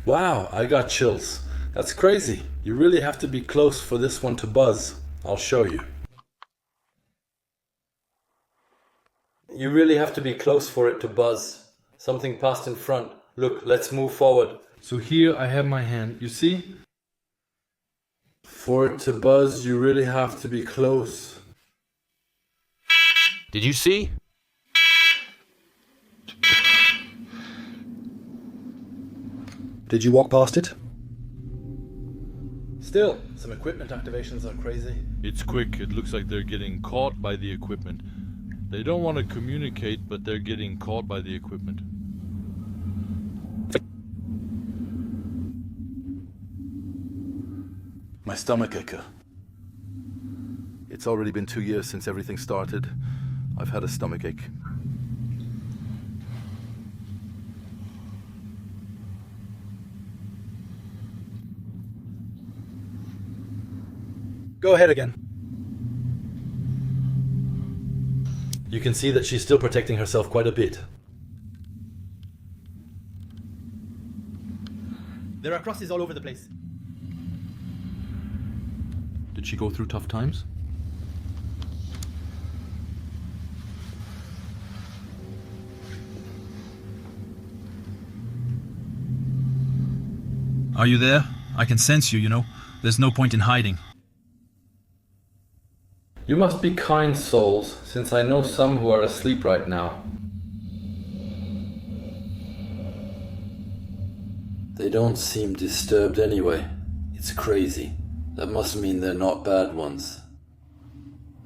Wow, I got chills. That's crazy. You really have to be close for this one to buzz. I'll show you. You really have to be close for it to buzz. Something passed in front. Look, let's move forward. So here I have my hand, you see? For it to buzz, you really have to be close. Did you see? Did you walk past it? Still, some equipment activations are crazy. It's quick. It looks like they're getting caught by the equipment. They don't want to communicate, but they're getting caught by the equipment. My stomach ache. It's already been 2 years since everything started. I've had a stomach ache. Go ahead again. You can see that she's still protecting herself quite a bit. There are crosses all over the place. Did she go through tough times? Are you there? I can sense you, you know. There's no point in hiding. You must be kind souls, since I know some who are asleep right now. They don't seem disturbed anyway. It's crazy. That must mean they're not bad ones.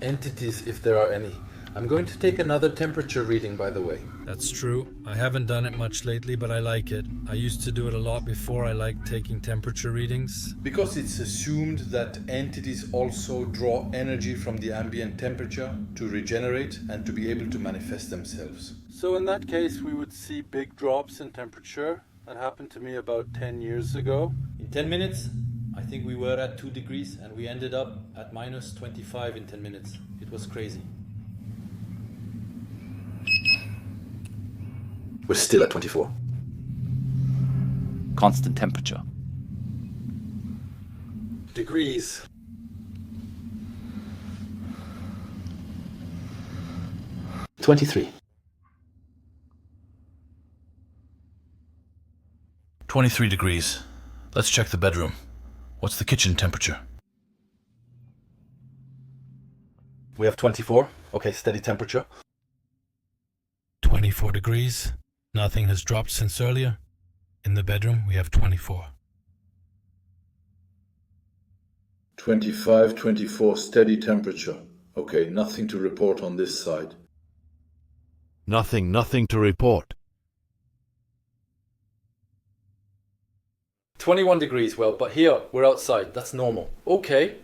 Entities, if there are any. I'm going to take another temperature reading, by the way. That's true. I haven't done it much lately, but I like it. I used to do it a lot before. I liked taking temperature readings. Because it's assumed that entities also draw energy from the ambient temperature to regenerate and to be able to manifest themselves. So in that case, we would see big drops in temperature. That happened to me about 10 years ago. In 10 minutes, I think we were at 2 degrees and we ended up at minus 25 in 10 minutes. It was crazy. We're still at 24. Constant temperature. Degrees. $23. 23 degrees. Let's check the bedroom. What's the kitchen temperature? We have 24. Okay, steady temperature. 24 degrees. Nothing has dropped since earlier. In the bedroom, we have 24. 25, 24, steady temperature. Okay, nothing to report on this side. Nothing to report. 21 degrees, well, but here, we're outside. That's normal. Okay.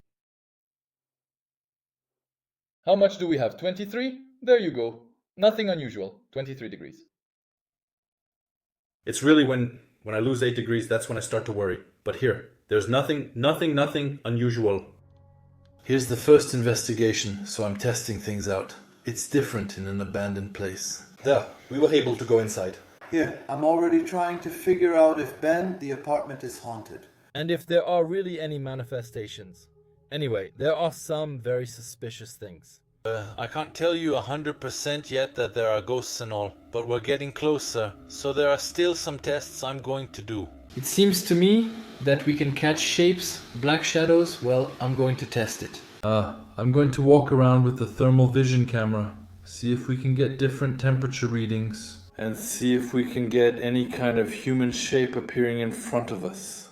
How much do we have? 23? There you go. Nothing unusual. 23 degrees. It's really when I lose 8 degrees, that's when I start to worry. But here, there's nothing unusual. Here's the first investigation, so I'm testing things out. It's different in an abandoned place. There, we were able to go inside. Here, I'm already trying to figure out if the apartment is haunted. And if there are really any manifestations. Anyway, there are some very suspicious things. I can't tell you 100% yet that there are ghosts and all, but we're getting closer, so there are still some tests I'm going to do. It seems to me that we can catch shapes, black shadows. Well, I'm going to test it. I'm going to walk around with the thermal vision camera, see if we can get different temperature readings. And see if we can get any kind of human shape appearing in front of us.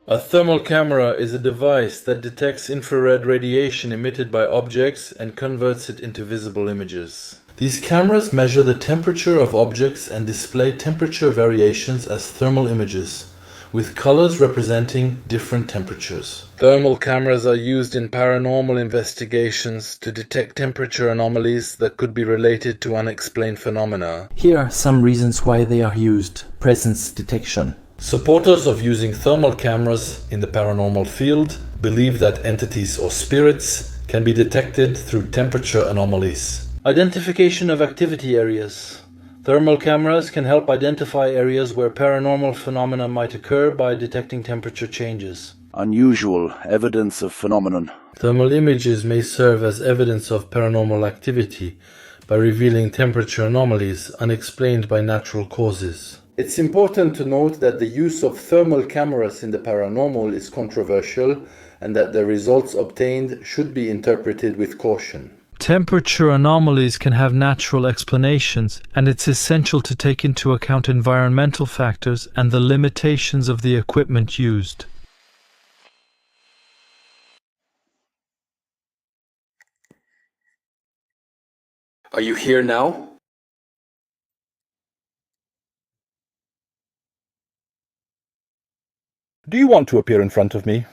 A thermal camera is a device that detects infrared radiation emitted by objects and converts it into visible images. These cameras measure the temperature of objects and display temperature variations as thermal images, with colors representing different temperatures. Thermal cameras are used in paranormal investigations to detect temperature anomalies that could be related to unexplained phenomena. Here are some reasons why they are used. Presence detection. Supporters of using thermal cameras in the paranormal field believe that entities or spirits can be detected through temperature anomalies. Identification of activity areas. Thermal cameras can help identify areas where paranormal phenomena might occur by detecting temperature changes. Unusual evidence of phenomenon. Thermal images may serve as evidence of paranormal activity by revealing temperature anomalies unexplained by natural causes. It's important to note that the use of thermal cameras in the paranormal is controversial and that the results obtained should be interpreted with caution. Temperature anomalies can have natural explanations, and it's essential to take into account environmental factors and the limitations of the equipment used. Are you here now? Do you want to appear in front of me?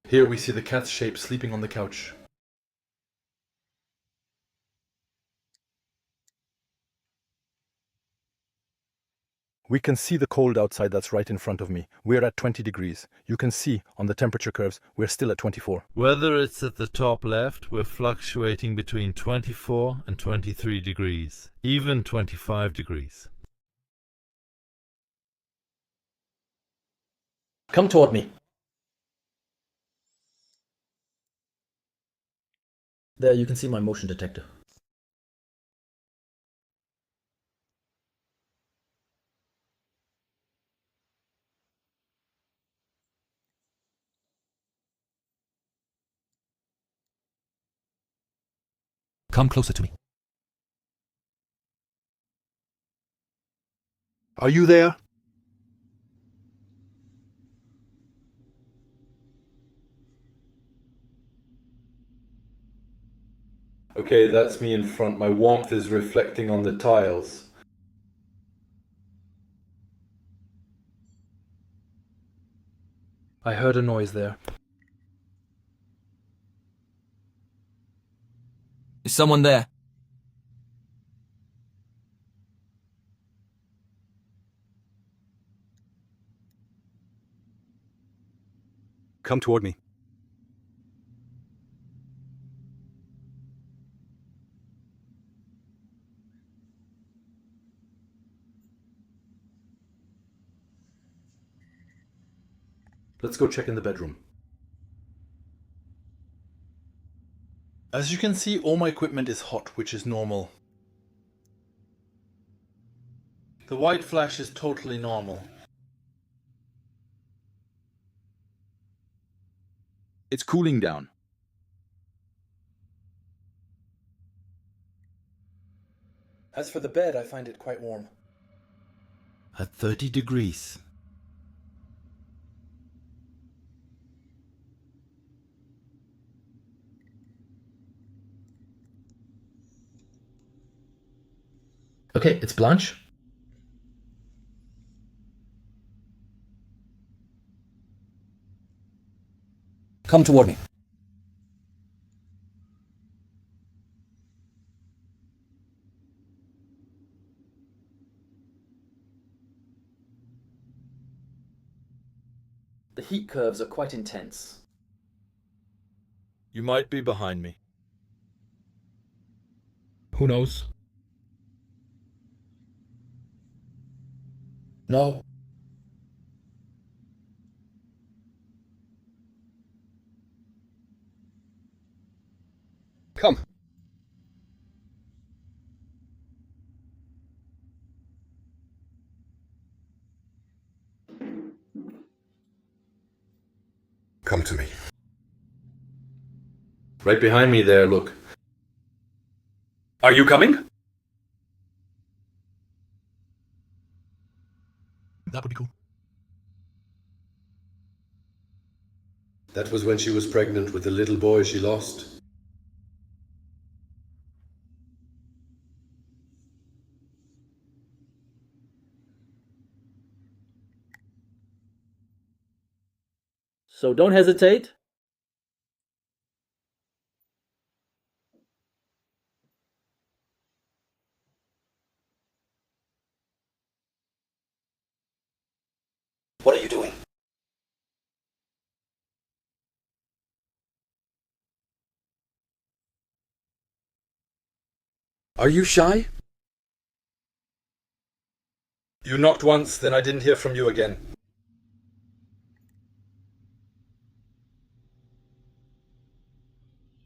Here we see the cat's shape sleeping on the couch. We can see the cold outside that's right in front of me. We're at 20 degrees. You can see on the temperature curves, we're still at 24. Whether it's at the top left, we're fluctuating between 24 and 23 degrees, even 25 degrees. Come toward me. There you can see my motion detector. Come closer to me. Are you there? Okay, that's me in front. My warmth is reflecting on the tiles. I heard a noise there. Is someone there? Come toward me. Let's go check in the bedroom. As you can see, all my equipment is hot, which is normal. The white flash is totally normal. It's cooling down. As for the bed, I find it quite warm. At 30 degrees. Okay, it's Blanche. Come toward me. The heat curves are quite intense. You might be behind me. Who knows? No. Come. Come to me. Right behind me there, look. Are you coming? That would be cool. That was when she was pregnant with the little boy she lost. So don't hesitate. What are you doing? Are you shy? You knocked once, then I didn't hear from you again.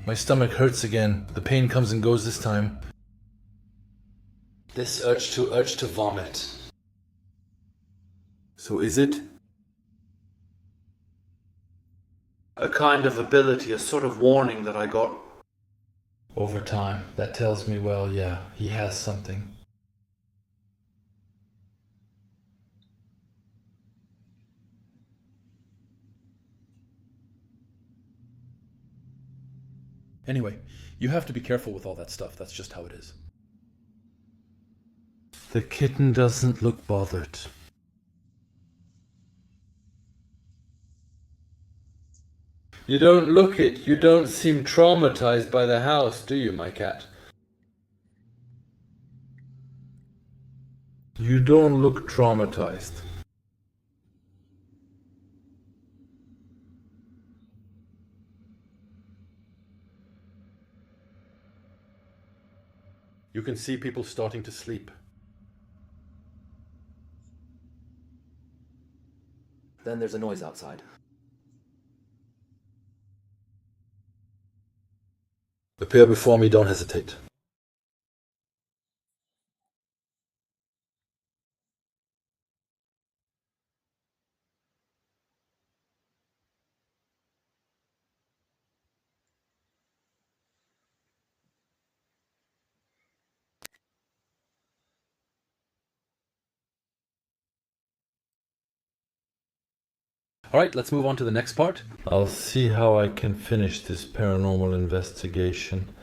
My stomach hurts again. The pain comes and goes this time. This urge to vomit. So is it? A kind of ability, a sort of warning that I got over time that tells me, well, yeah, he has something. Anyway, you have to be careful with all that stuff. That's just how it is. The kitten doesn't look bothered. You don't look it. You don't seem traumatized by the house, do you, my cat? You don't look traumatized. You can see people starting to sleep. Then there's a noise outside. Appear before me, don't hesitate. Alright, let's move on to the next part. I'll see how I can finish this paranormal investigation.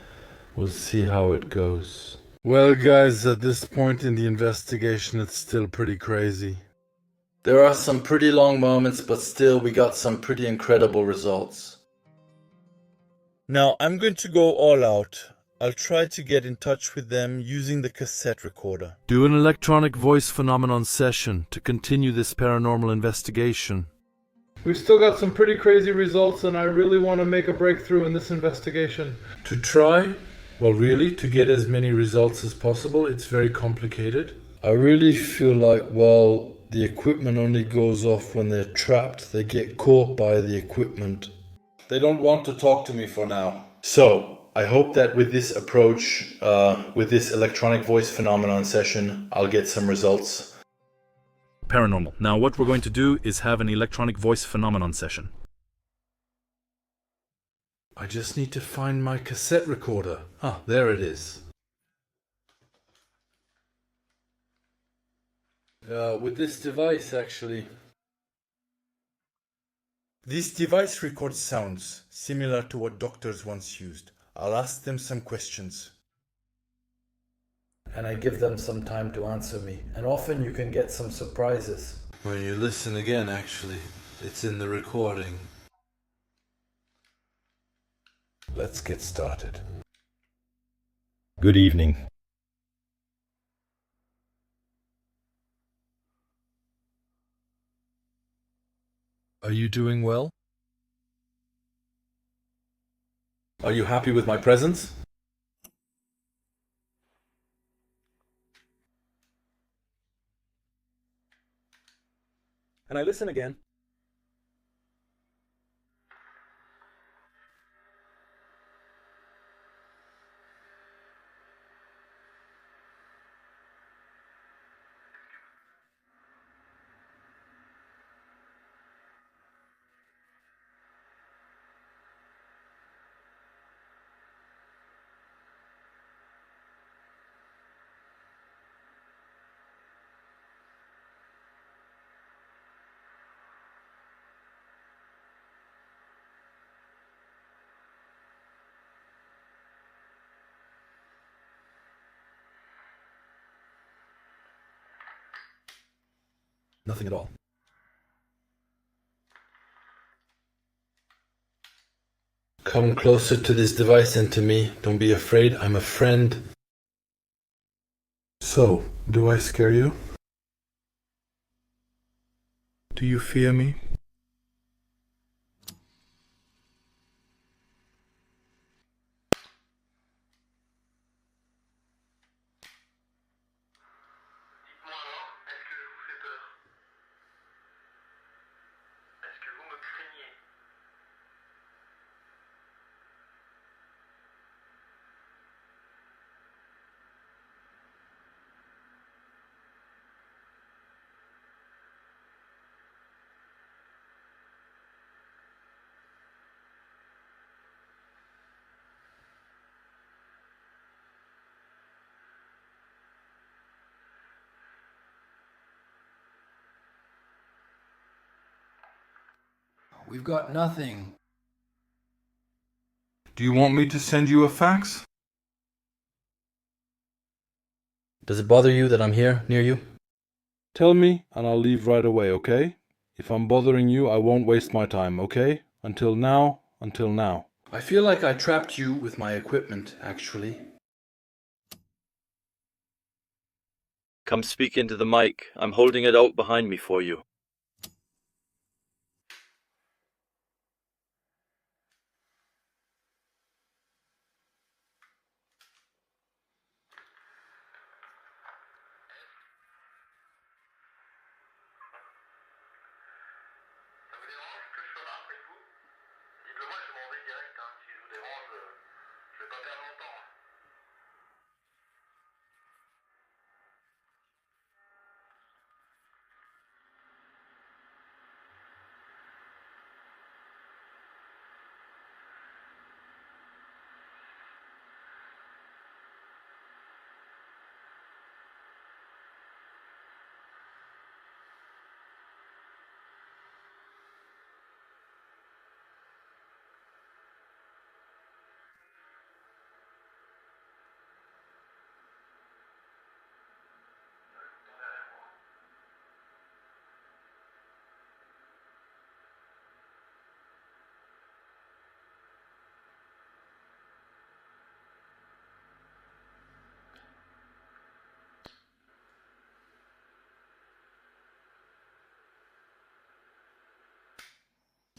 We'll see how it goes. Well, guys, at this point in the investigation, it's still pretty crazy. There are some pretty long moments, but still we got some pretty incredible results. Now, I'm going to go all out. I'll try to get in touch with them using the cassette recorder. Do an electronic voice phenomenon session to continue this paranormal investigation. We've still got some pretty crazy results, and I really want to make a breakthrough in this investigation. To try? Well, really, to get as many results as possible, it's very complicated. I really feel like, well, the equipment only goes off when they're trapped. They get caught by the equipment. They don't want to talk to me for now. So, I hope that with this approach, with this electronic voice phenomenon session, I'll get some results. Paranormal. Now what we're going to do is have an electronic voice phenomenon session. I just need to find my cassette recorder. Ah, there it is. With this device, actually. This device records sounds, similar to what doctors once used. I'll ask them some questions. And I give them some time to answer me. And often you can get some surprises. When you listen again, actually, it's in the recording. Let's get started. Good evening. Are you doing well? Are you happy with my presence? And I listen again. Nothing at all. Come closer to this device and to me. Don't be afraid. I'm a friend. So, do I scare you? Do you fear me? We've got nothing. Do you want me to send you a fax? Does it bother you that I'm here, near you? Tell me, and I'll leave right away, okay? If I'm bothering you, I won't waste my time, okay? Until now. I feel like I trapped you with my equipment, actually. Come speak into the mic. I'm holding it out behind me for you.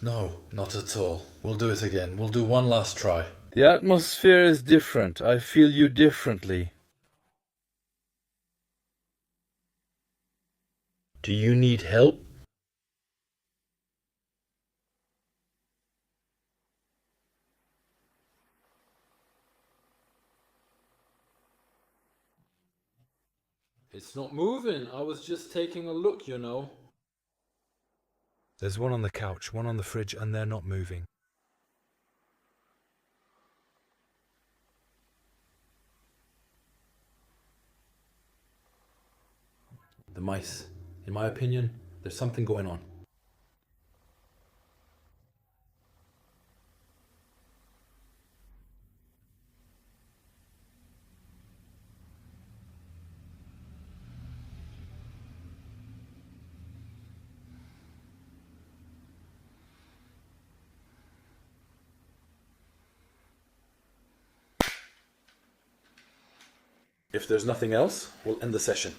No, not at all. We'll do it again. We'll do one last try. The atmosphere is different. I feel you differently. Do you need help? It's not moving. I was just taking a look, you know. There's one on the couch, one on the fridge, and they're not moving. The mice. In my opinion, there's something going on. If there's nothing else, we'll end the session.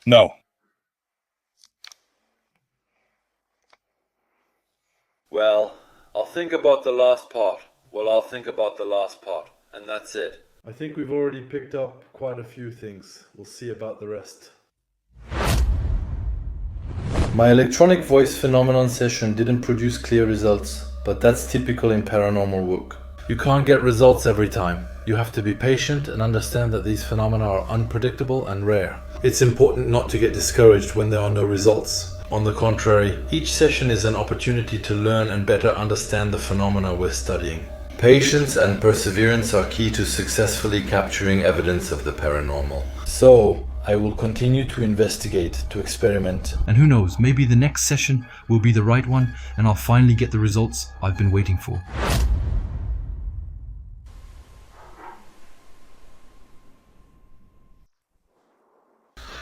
No. Well, I'll think about the last part. And that's it. I think we've already picked up quite a few things. We'll see about the rest. My electronic voice phenomenon session didn't produce clear results, but that's typical in paranormal work. You can't get results every time. You have to be patient and understand that these phenomena are unpredictable and rare. It's important not to get discouraged when there are no results. On the contrary, each session is an opportunity to learn and better understand the phenomena we're studying. Patience and perseverance are key to successfully capturing evidence of the paranormal. So, I will continue to investigate, to experiment. And who knows, maybe the next session will be the right one and I'll finally get the results I've been waiting for.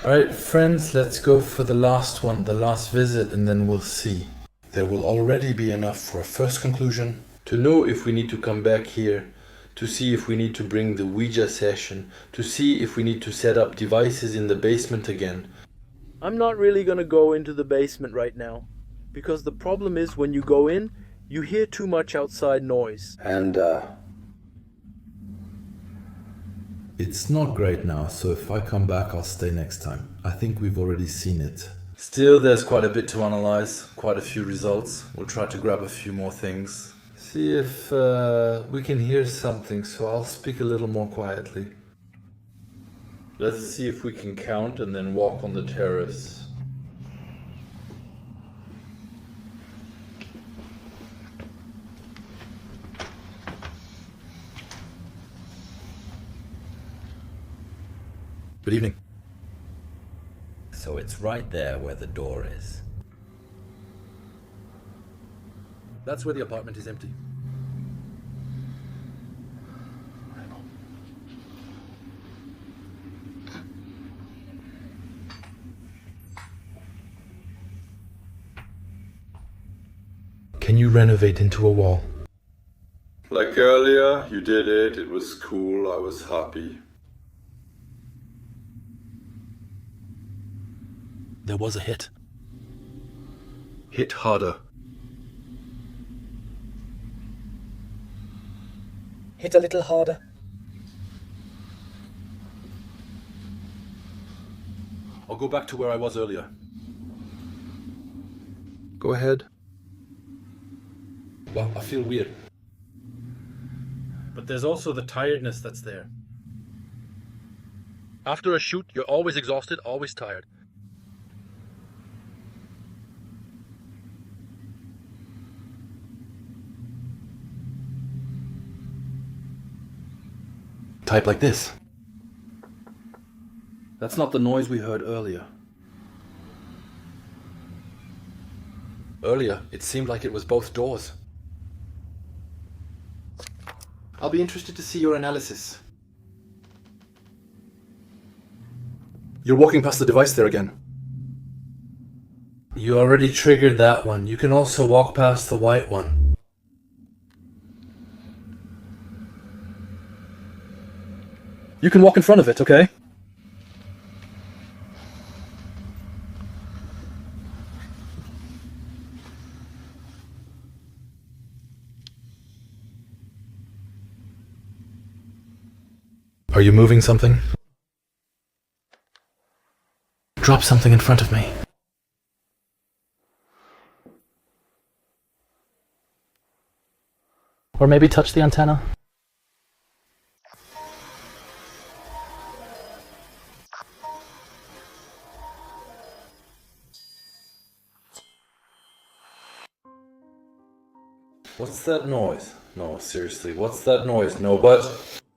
Alright, friends, let's go for the last one, the last visit, and then we'll see. There will already be enough for a first conclusion, to know if we need to come back here, to see if we need to bring the Ouija session, to see if we need to set up devices in the basement again. I'm not really gonna go into the basement right now, because the problem is when you go in, you hear too much outside noise. And, it's not great now, so if I come back, I'll stay next time. I think we've already seen it. Still, there's quite a bit to analyze, quite a few results. We'll try to grab a few more things. See if we can hear something, so I'll speak a little more quietly. Let's see if we can count and then walk on the terrace. Good evening. So it's right there where the door is. That's where the apartment is empty. Can you renovate into a wall? Like earlier, you did it, it was cool, I was happy. There was a hit. Hit harder. Hit a little harder. I'll go back to where I was earlier. Go ahead. Well, I feel weird. But there's also the tiredness that's there. After a shoot, you're always exhausted, always tired. Type like this. That's not the noise we heard earlier. Earlier, it seemed like it was both doors. I'll be interested to see your analysis. You're walking past the device there again. You already triggered that one. You can also walk past the white one. You can walk in front of it, okay? Are you moving something? Drop something in front of me. Or maybe touch the antenna. What's that noise? No, seriously, what's that noise? No, but...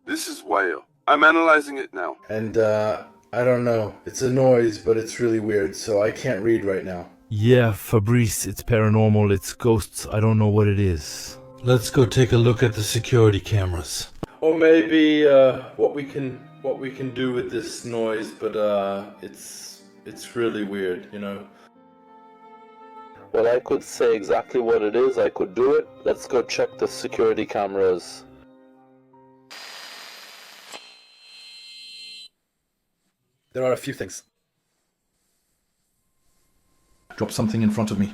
This is Whale. I'm analyzing it now. And, I don't know. It's a noise, but it's really weird, so I can't read right now. Yeah, Fabrice, it's paranormal, it's ghosts, I don't know what it is. Let's go take a look at the security cameras. Or maybe, what we can do with this noise, but, it's really weird, you know? Well, I could say exactly what it is, I could do it. Let's go check the security cameras. There are a few things. Drop something in front of me.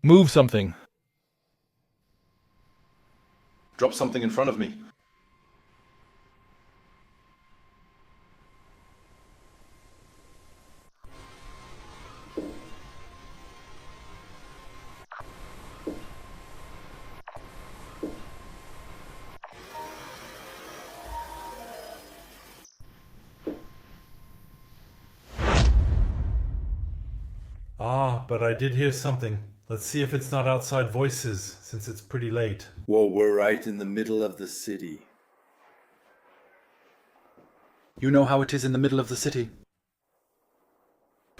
Move something. Drop something in front of me. Ah, but I did hear something. Let's see if it's not outside voices, since it's pretty late. Whoa, we're right in the middle of the city. You know how it is in the middle of the city.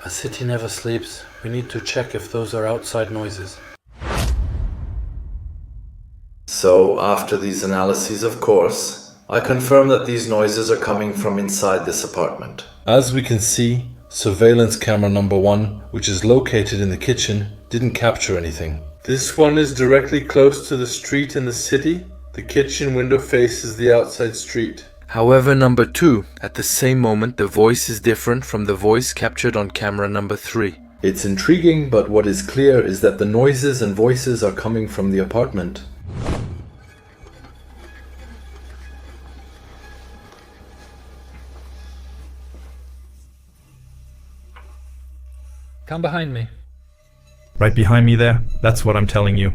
A city never sleeps. We need to check if those are outside noises. So, after these analyses, of course, I confirm that these noises are coming from inside this apartment. As we can see, surveillance camera number 1, which is located in the kitchen, didn't capture anything. This one is directly close to the street in the city. The kitchen window faces the outside street. However, number 2, at the same moment, the voice is different from the voice captured on camera number 3. It's intriguing, but what is clear is that the noises and voices are coming from the apartment. Come behind me. Right behind me there? That's what I'm telling you.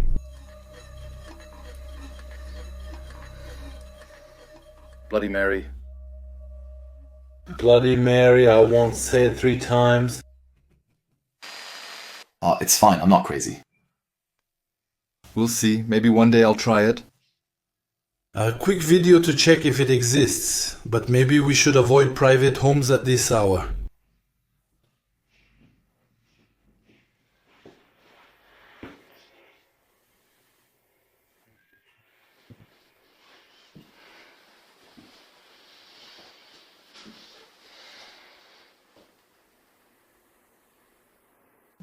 Bloody Mary. Bloody Mary, I won't say it 3 times. It's fine, I'm not crazy. We'll see. Maybe one day I'll try it. A quick video to check if it exists, but maybe we should avoid private homes at this hour.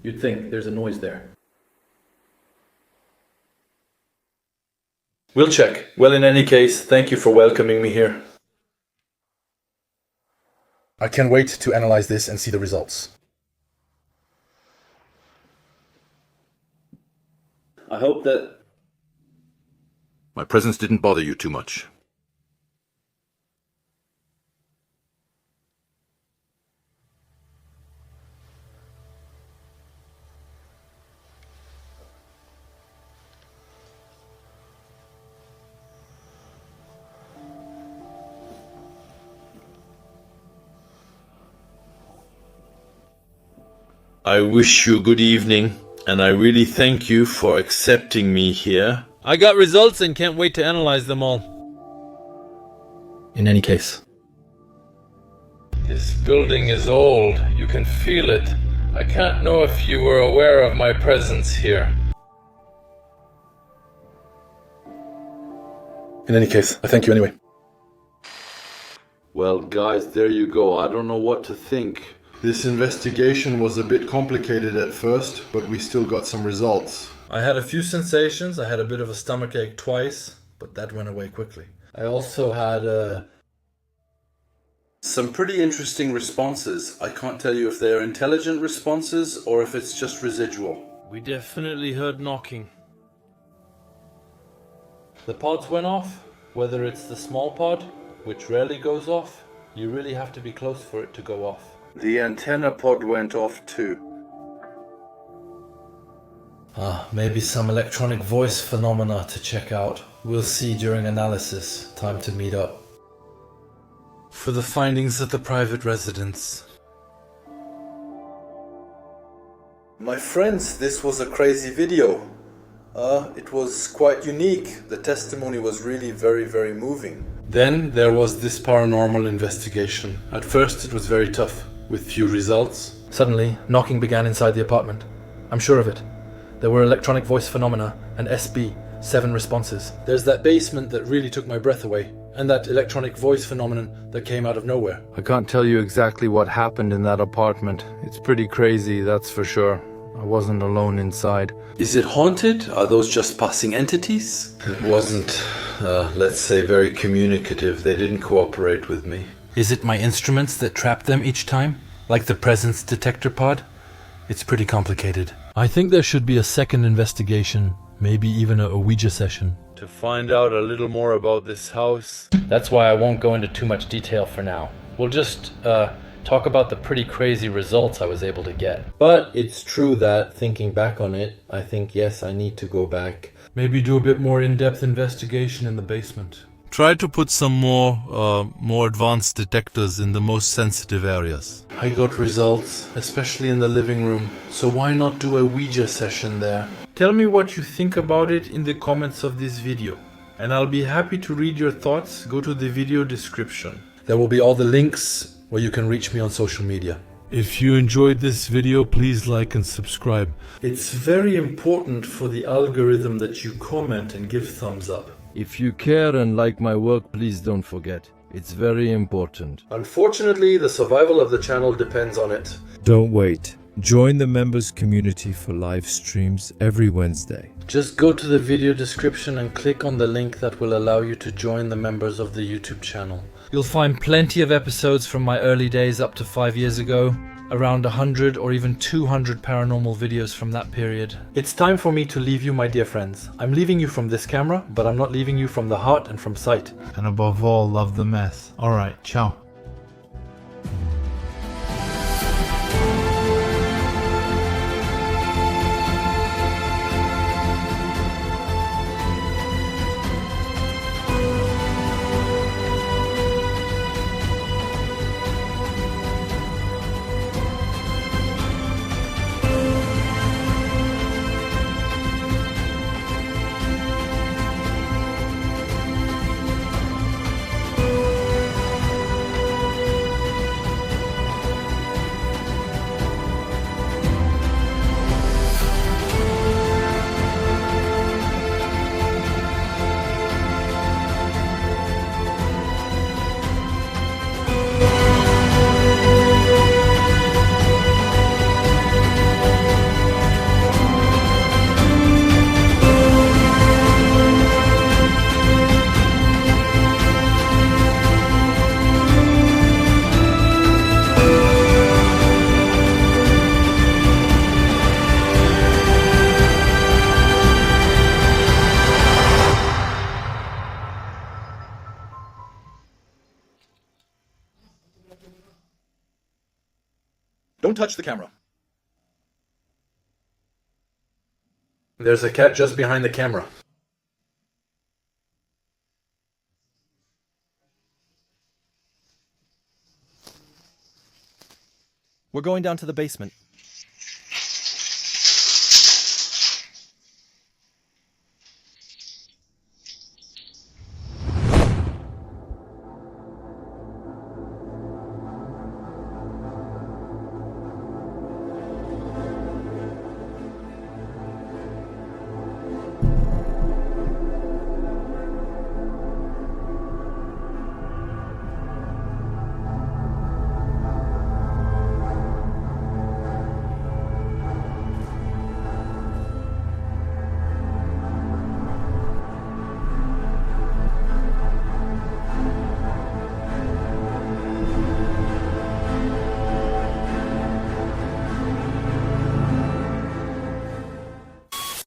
You'd think there's a noise there. We'll check. Well, in any case, thank you for welcoming me here. I can't wait to analyze this and see the results. I hope that my presence didn't bother you too much. I wish you good evening, and I really thank you for accepting me here. I got results and can't wait to analyze them all. In any case. This building is old. You can feel it. I can't know if you were aware of my presence here. In any case, I thank you anyway. Well, guys, there you go. I don't know what to think. This investigation was a bit complicated at first, but we still got some results. I had a few sensations. I had a bit of a stomachache twice, but that went away quickly. I also had some pretty interesting responses. I can't tell you if they're intelligent responses or if it's just residual. We definitely heard knocking. The pods went off. Whether it's the small pod, which rarely goes off, you really have to be close for it to go off. The antenna pod went off too. Maybe some electronic voice phenomena to check out. We'll see during analysis. Time to meet up. For the findings at the private residence. My friends, this was a crazy video. It was quite unique. The testimony was really very moving. Then there was this paranormal investigation. At first it was very tough, with few results. Suddenly, knocking began inside the apartment. I'm sure of it. There were electronic voice phenomena and SB, 7 responses. There's that basement that really took my breath away, and that electronic voice phenomenon that came out of nowhere. I can't tell you exactly what happened in that apartment. It's pretty crazy, that's for sure. I wasn't alone inside. Is it haunted? Are those just passing entities? It wasn't, let's say, very communicative. They didn't cooperate with me. Is it my instruments that trapped them each time? Like the presence detector pod? It's pretty complicated. I think there should be a second investigation, maybe even a Ouija session. To find out a little more about this house. That's why I won't go into too much detail for now. We'll just talk about the pretty crazy results I was able to get. But it's true that, thinking back on it, I think yes, I need to go back. Maybe do a bit more in-depth investigation in the basement. Try to put some more advanced detectors in the most sensitive areas. I got results, especially in the living room, so why not do a Ouija session there? Tell me what you think about it in the comments of this video, and I'll be happy to read your thoughts. Go to the video description. There will be all the links where you can reach me on social media. If you enjoyed this video, please like and subscribe. It's very important for the algorithm that you comment and give thumbs up. If you care and like my work, please don't forget. It's very important. Unfortunately, the survival of the channel depends on it. Don't wait. Join the members community for live streams every Wednesday. Just go to the video description and click on the link that will allow you to join the members of the YouTube channel. You'll find plenty of episodes from my early days up to 5 years ago, around 100 or even 200 paranormal videos from that period. It's time for me to leave you, my dear friends. I'm leaving you from this camera, but I'm not leaving you from the heart and from sight. And above all, love the mess. Alright, ciao. Don't touch the camera. There's a cat just behind the camera. We're going down to the basement.